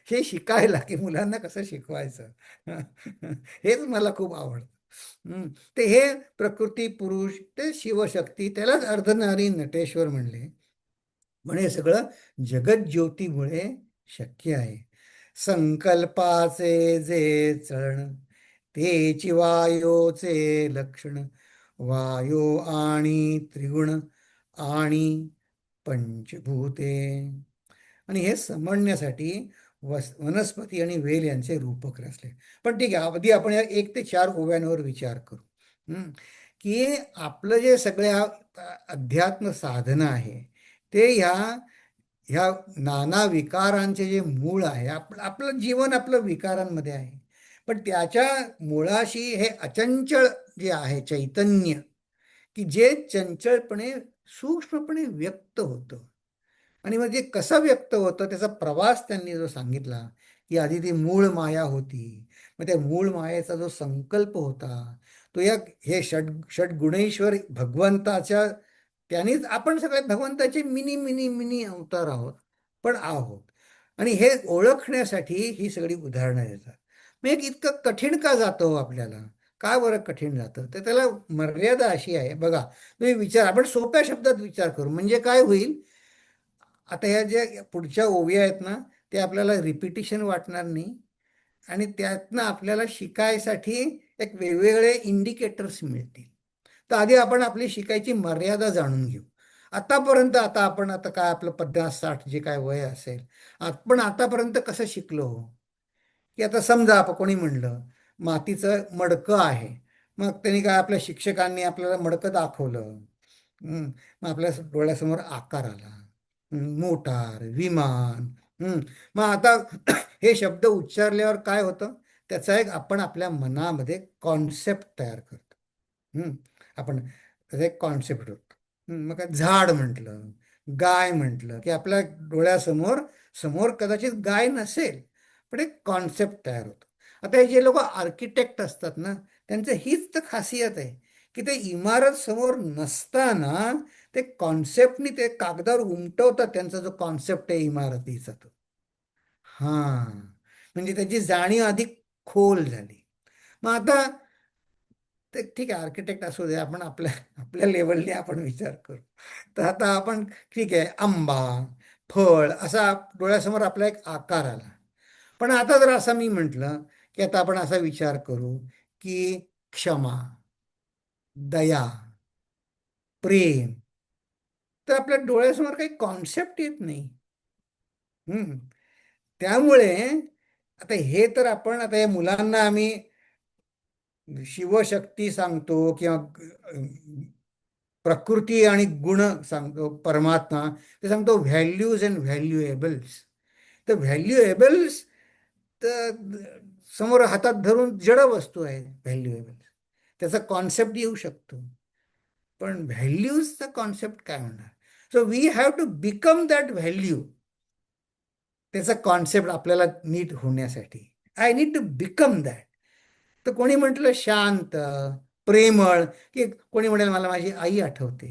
Speaker 2: हे शिकायला, की मुलांना कसं शिकवायचं हेच मला खूप आवडतं. ते हे प्रकृती पुरुष, ते शिवशक्ती, त्यालाच अर्धनारी नटेश्वर म्हणले. म्हणजे सगळं जगज्योतीमुळे शक्य आहे. संकल्पाचे जे चळण तेची वायोचे लक्षण, वायो आणि त्रिगुण आणि पंचभूते. आणि हे समजण्यासाठी वनस्पती आणि वेल यांचे रूपक रचले. पण ठीक आहे, अगदी आपण या 1 ते 4 ओव्यांवर विचार करू. की आपलं जे सगळ्या अध्यात्म साधना आहे ते ह्या नाना विकारांचे जे मूळ आहे, आपलं जीवन आपलं विकारांमध्ये आहे. पण त्याच्या मुळाशी हे अचंचल जे आहे चैतन्य, की जे चंचलपणे सूक्ष्मपणे व्यक्त होतं. आणि मग जे कसं व्यक्त होतं त्याचा प्रवास त्यांनी जो सांगितला, की आधी ती मूळ माया होती, मग त्या मूळ मायेचा जो संकल्प होता तो हे षडगुणेश्वर भगवंताच्या, त्यांनीच आपण सगळे भगवंताचे मिनी मिनी मिनी अवतार आहोत, पण आहोत. आणि हे ओळखण्यासाठी ही सगळी उदाहरणं देतात. मग एक इतकं कठीण का जातं हो आपल्याला? का बरं कठीण जातं? तर त्याला मर्यादा अशी आहे बघा. तुम्ही विचार, आपण सोप्या शब्दात विचार करू म्हणजे काय होईल. आता ह्या ज्या पुढच्या ओव्या आहेत ना, ते आपल्याला रिपिटिशन वाटणार नाही आणि त्यातनं आपल्याला शिकायसाठी एक वेगवेगळे इंडिकेटर्स मिळतील. तर आधी आपण आपली शिकायची मर्यादा जाणून घेऊ. आतापर्यंत आपण आता काय आपलं 50-60 जे काय वय असेल, आपण आतापर्यंत कसं शिकलो हो? की आता समजा आपण कोणी म्हणलं मातीचं मडकं आहे, मग त्यांनी काय आपल्या शिक्षकांनी आपल्याला मडकं दाखवलं. मग आपल्या डोळ्यासमोर आकार आला. मोटार, विमान. मग आता हे शब्द उच्चारल्यावर काय होतं? त्याचा एक आपण आपल्या मनामध्ये कॉन्सेप्ट तयार करतो. आपण त्याचा एक कॉन्सेप्ट होतो. मग काय झाड म्हटलं, गाय म्हटलं की आपल्या डोळ्यासमोर समोर कदाचित गाय नसेल, पण एक कॉन्सेप्ट तयार होतो. आता हे जे लोक आर्किटेक्ट असतात ना, त्यांचं हीच तर खासियत आहे की ते इमारत समोर नसताना ते कॉन्सेप्टनी ते कागदावर उमटवतात त्यांचा जो कॉन्सेप्ट आहे इमारतीचा तो. हां, म्हणजे त्याची जाणीव अधिक खोल झाली. मग आता ते ठीक आहे, आर्किटेक्ट असू दे, आपण आपल्या आपल्या लेवलने आपण विचार करू. तर आता आपण ठीक आहे, आंबा, फळ असा डोळ्यासमोर आपला एक आकार आला. पण आता जर असं मी म्हटलं की आता आपण असा विचार करू की क्षमा, दया, प्रेम, तर आपल्या डोळ्यासमोर काही कॉन्सेप्ट येत नाही. हम्म. त्यामुळे आता हे तर आपण आता या मुलांना आम्ही शिवशक्ती सांगतो किंवा प्रकृती आणि गुण सांगतो, परमात्मा ते सांगतो, व्हॅल्यूज अँड व्हॅल्युएबल्स. तर व्हॅल्युएबल्स तर समोर हातात धरून जड वस्तू आहे व्हॅल्युएबल्स, त्याचा कॉन्सेप्ट येऊ शकतो. पण व्हॅल्यूजचा कॉन्सेप्ट काय होणार? So we have to become that value. त्याचा कॉन्सेप्ट आपल्याला नीट होण्यासाठी I need to become that. तर कोणी म्हटलं शांत, प्रेमळ, की कोणी म्हणेल मला माझी आई आठवते.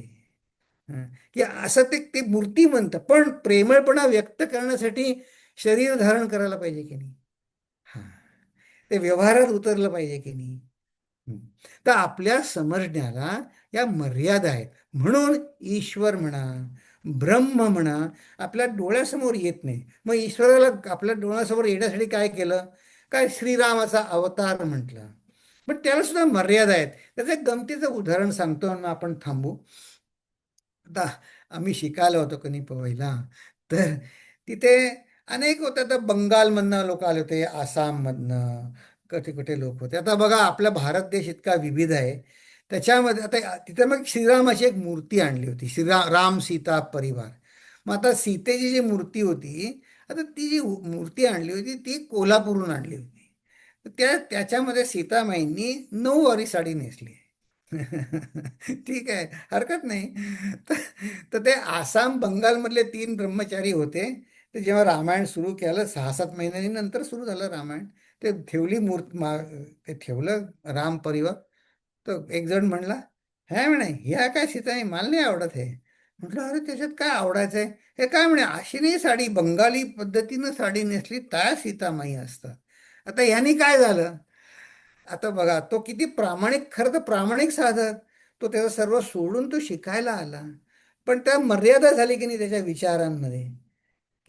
Speaker 2: हं, की असं ते ते मूर्तिमंत, पण प्रेमळपणा व्यक्त करण्यासाठी शरीर धारण करायला पाहिजे की नाही? हां, ते व्यवहारात उतरलं पाहिजे की नाही? हं. तर आपल्या समजण्याला या मर्यादा आहेत. म्हणून ईश्वर म्हणा, ब्रह्म म्हणा, आपल्या डोळ्यासमोर येत नाही. मग ईश्वराला आपल्या डोळ्यासमोर येण्यासाठी काय केलं? काय श्रीरामाचा अवतार म्हटलं. पण त्याला सुद्धा मर्यादा आहेत. त्याचं एक गमतीचं उदाहरण सांगतो आणि मग आपण थांबू. आता आम्ही शिकायला होतो कधी पहिला, तर तिथे अनेक होते. आता बंगालमधनं लोक आले होते, आसाममधनं, कुठे कुठे लोक होते. आता बघा आपला भारत देश इतका विविध आहे, त्याच्यामध्ये आता तिथे मग श्रीरामाची एक मूर्ती आणली होती, राम सीता परिवार. मग आता सीतेची जी मूर्ती होती, आता ती जी मूर्ती आणली होती ती कोल्हापूरहून आणली होती. तर त्याच्यामध्ये सीतामाईंनी नऊवारी साडी नेसली. ठीक आहे, हरकत नाही. तर तर ते आसाम बंगालमधले 3 ब्रह्मचारी होते. ते जेव्हा रामायण सुरू केलं 6-7 महिन्यांनी नंतर सुरू झालं रामायण. ते ठेवली ते ठेवलं राम परिवार. तर एक जण म्हणला, ह्या म्हणे ह्या काय सीता आहे, मला नाही आवडत हे. म्हटलं अरे त्याच्यात काय आवडायचं आहे? हे काय म्हणे, अशी नाही साडी, बंगाली पद्धतीनं साडी नेसली त्या सीतामाई असतात. आता ह्यानी काय झालं? आता बघा तो किती प्रामाणिक, खरं तर प्रामाणिक साधक, तो त्याचं सर्व सोडून तो शिकायला आला. पण त्या मर्यादा झाली की नाही त्याच्या विचारांमध्ये,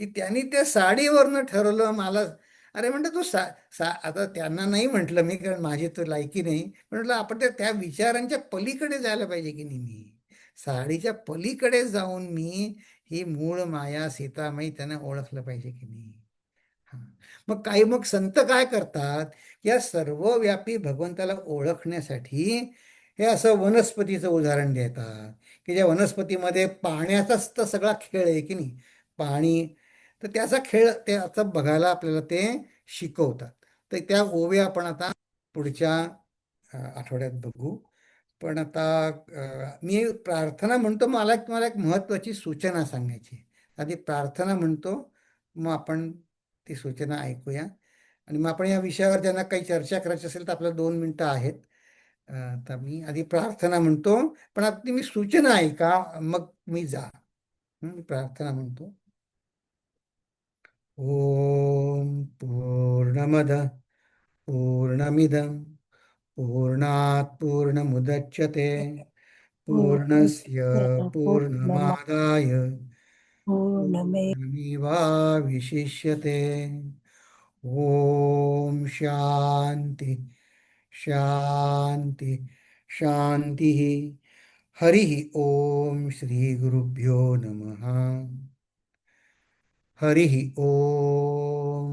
Speaker 2: की त्यांनी त्या साडीवरनं ठरवलं मला. अरे म्हणतो तो आता त्यांना नाही म्हटलं मी, कारण माझी तर लायकी नाही. म्हटलं आपण त्या विचारांच्या पलीकडे जायला पाहिजे की नाही. मी साडीच्या पलीकडे जाऊन मी ही मूळ माया सीतामाई त्यांना ओळखलं पाहिजे की नाही. हा. मग संत काय करतात, या सर्वव्यापी भगवंताला ओळखण्यासाठी हे असं वनस्पतीचं उदाहरण देतात, की ज्या वनस्पतीमध्ये पाण्याचाच तर सगळा खेळ आहे की नाही, पाणी. तर त्याचा खेळ ते आता बघायला आपल्याला ते शिकवतात. तर त्या ओव्या आपण आता पुढच्या आठवड्यात बघू. पण आता मी प्रार्थना म्हणतो, मला तुम्हाला एक महत्त्वाची सूचना सांगायची. आधी प्रार्थना म्हणतो, मग आपण ती सूचना ऐकूया. आणि मग आपण या विषयावर ज्यांना काही चर्चा करायची असेल तर आपल्याला 2 मिनिटं आहेत. तर मी आधी प्रार्थना म्हणतो, पण आता ती मी सूचना ऐका, मग मी जा. मी प्रार्थना म्हणतो. ओम पूर्णमद पूर्णमिदं पूर्णात् पूर्णमुदच्यते पूर्णस्य पूर्णमादाय पूर्णमेवावशिष्यते ॐ शान्ति शान्ति शान्तिः हरिः ॐ श्रीगुरुभ्यो नमः हरिः ॐ.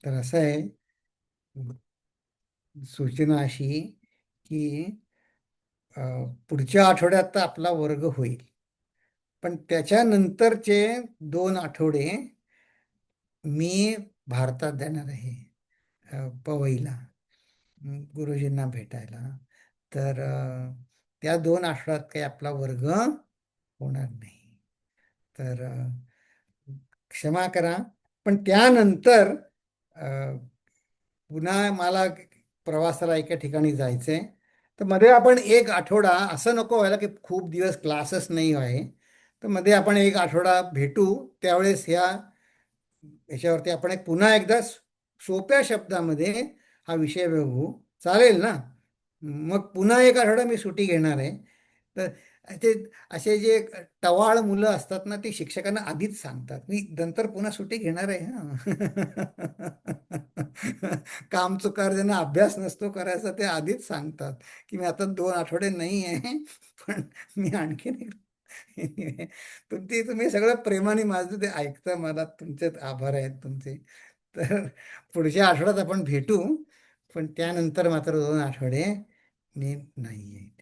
Speaker 2: तर असं आहे, सूचना अशी की पुढच्या आठवड्यात तर आपला वर्ग होईल, पण त्याच्यानंतरचे 2 आठवडे मी भारतात जाणार आहे, पवईला, गुरुजींना भेटायला. तर त्या 2 आठवड्यात काही आपला वर्ग होणार नाही. तर क्षमा करा, पण त्यानंतर पुन्हा मला प्रवासाला एका ठिकाणी जायचंय. तर मध्ये आपण 1 आठवडा, असं नको व्हायला की खूप दिवस क्लासच नाही आहे, तर मध्ये आपण 1 आठवडा भेटू. त्यावेळेस याच्यावरती आपण पुन्हा एकदा सोप्या शब्दामध्ये हा विषय बघू, चालेल ना? मग पुन्हा 1 आठवडा मी सुट्टी घेणार आहे. तर ते असे जे टवाळ मुलं असतात ना, ती शिक्षकांना आधीच सांगतात, मी नंतर पुन्हा सुट्टी घेणार आहे कामचुकार ज्यांना अभ्यास नसतो करायचा ते आधीच सांगतात की मी आता 2 आठवडे नाही आहे, पण मी आणखीन तुम्ही सगळं प्रेमाने माझं ते ऐकता, मला तुमचे आभार आहेत तुमचे. तर पुढच्या आठवड्यात आपण भेटू, पण त्यानंतर मात्र 2 आठवडे मी नाही आहे.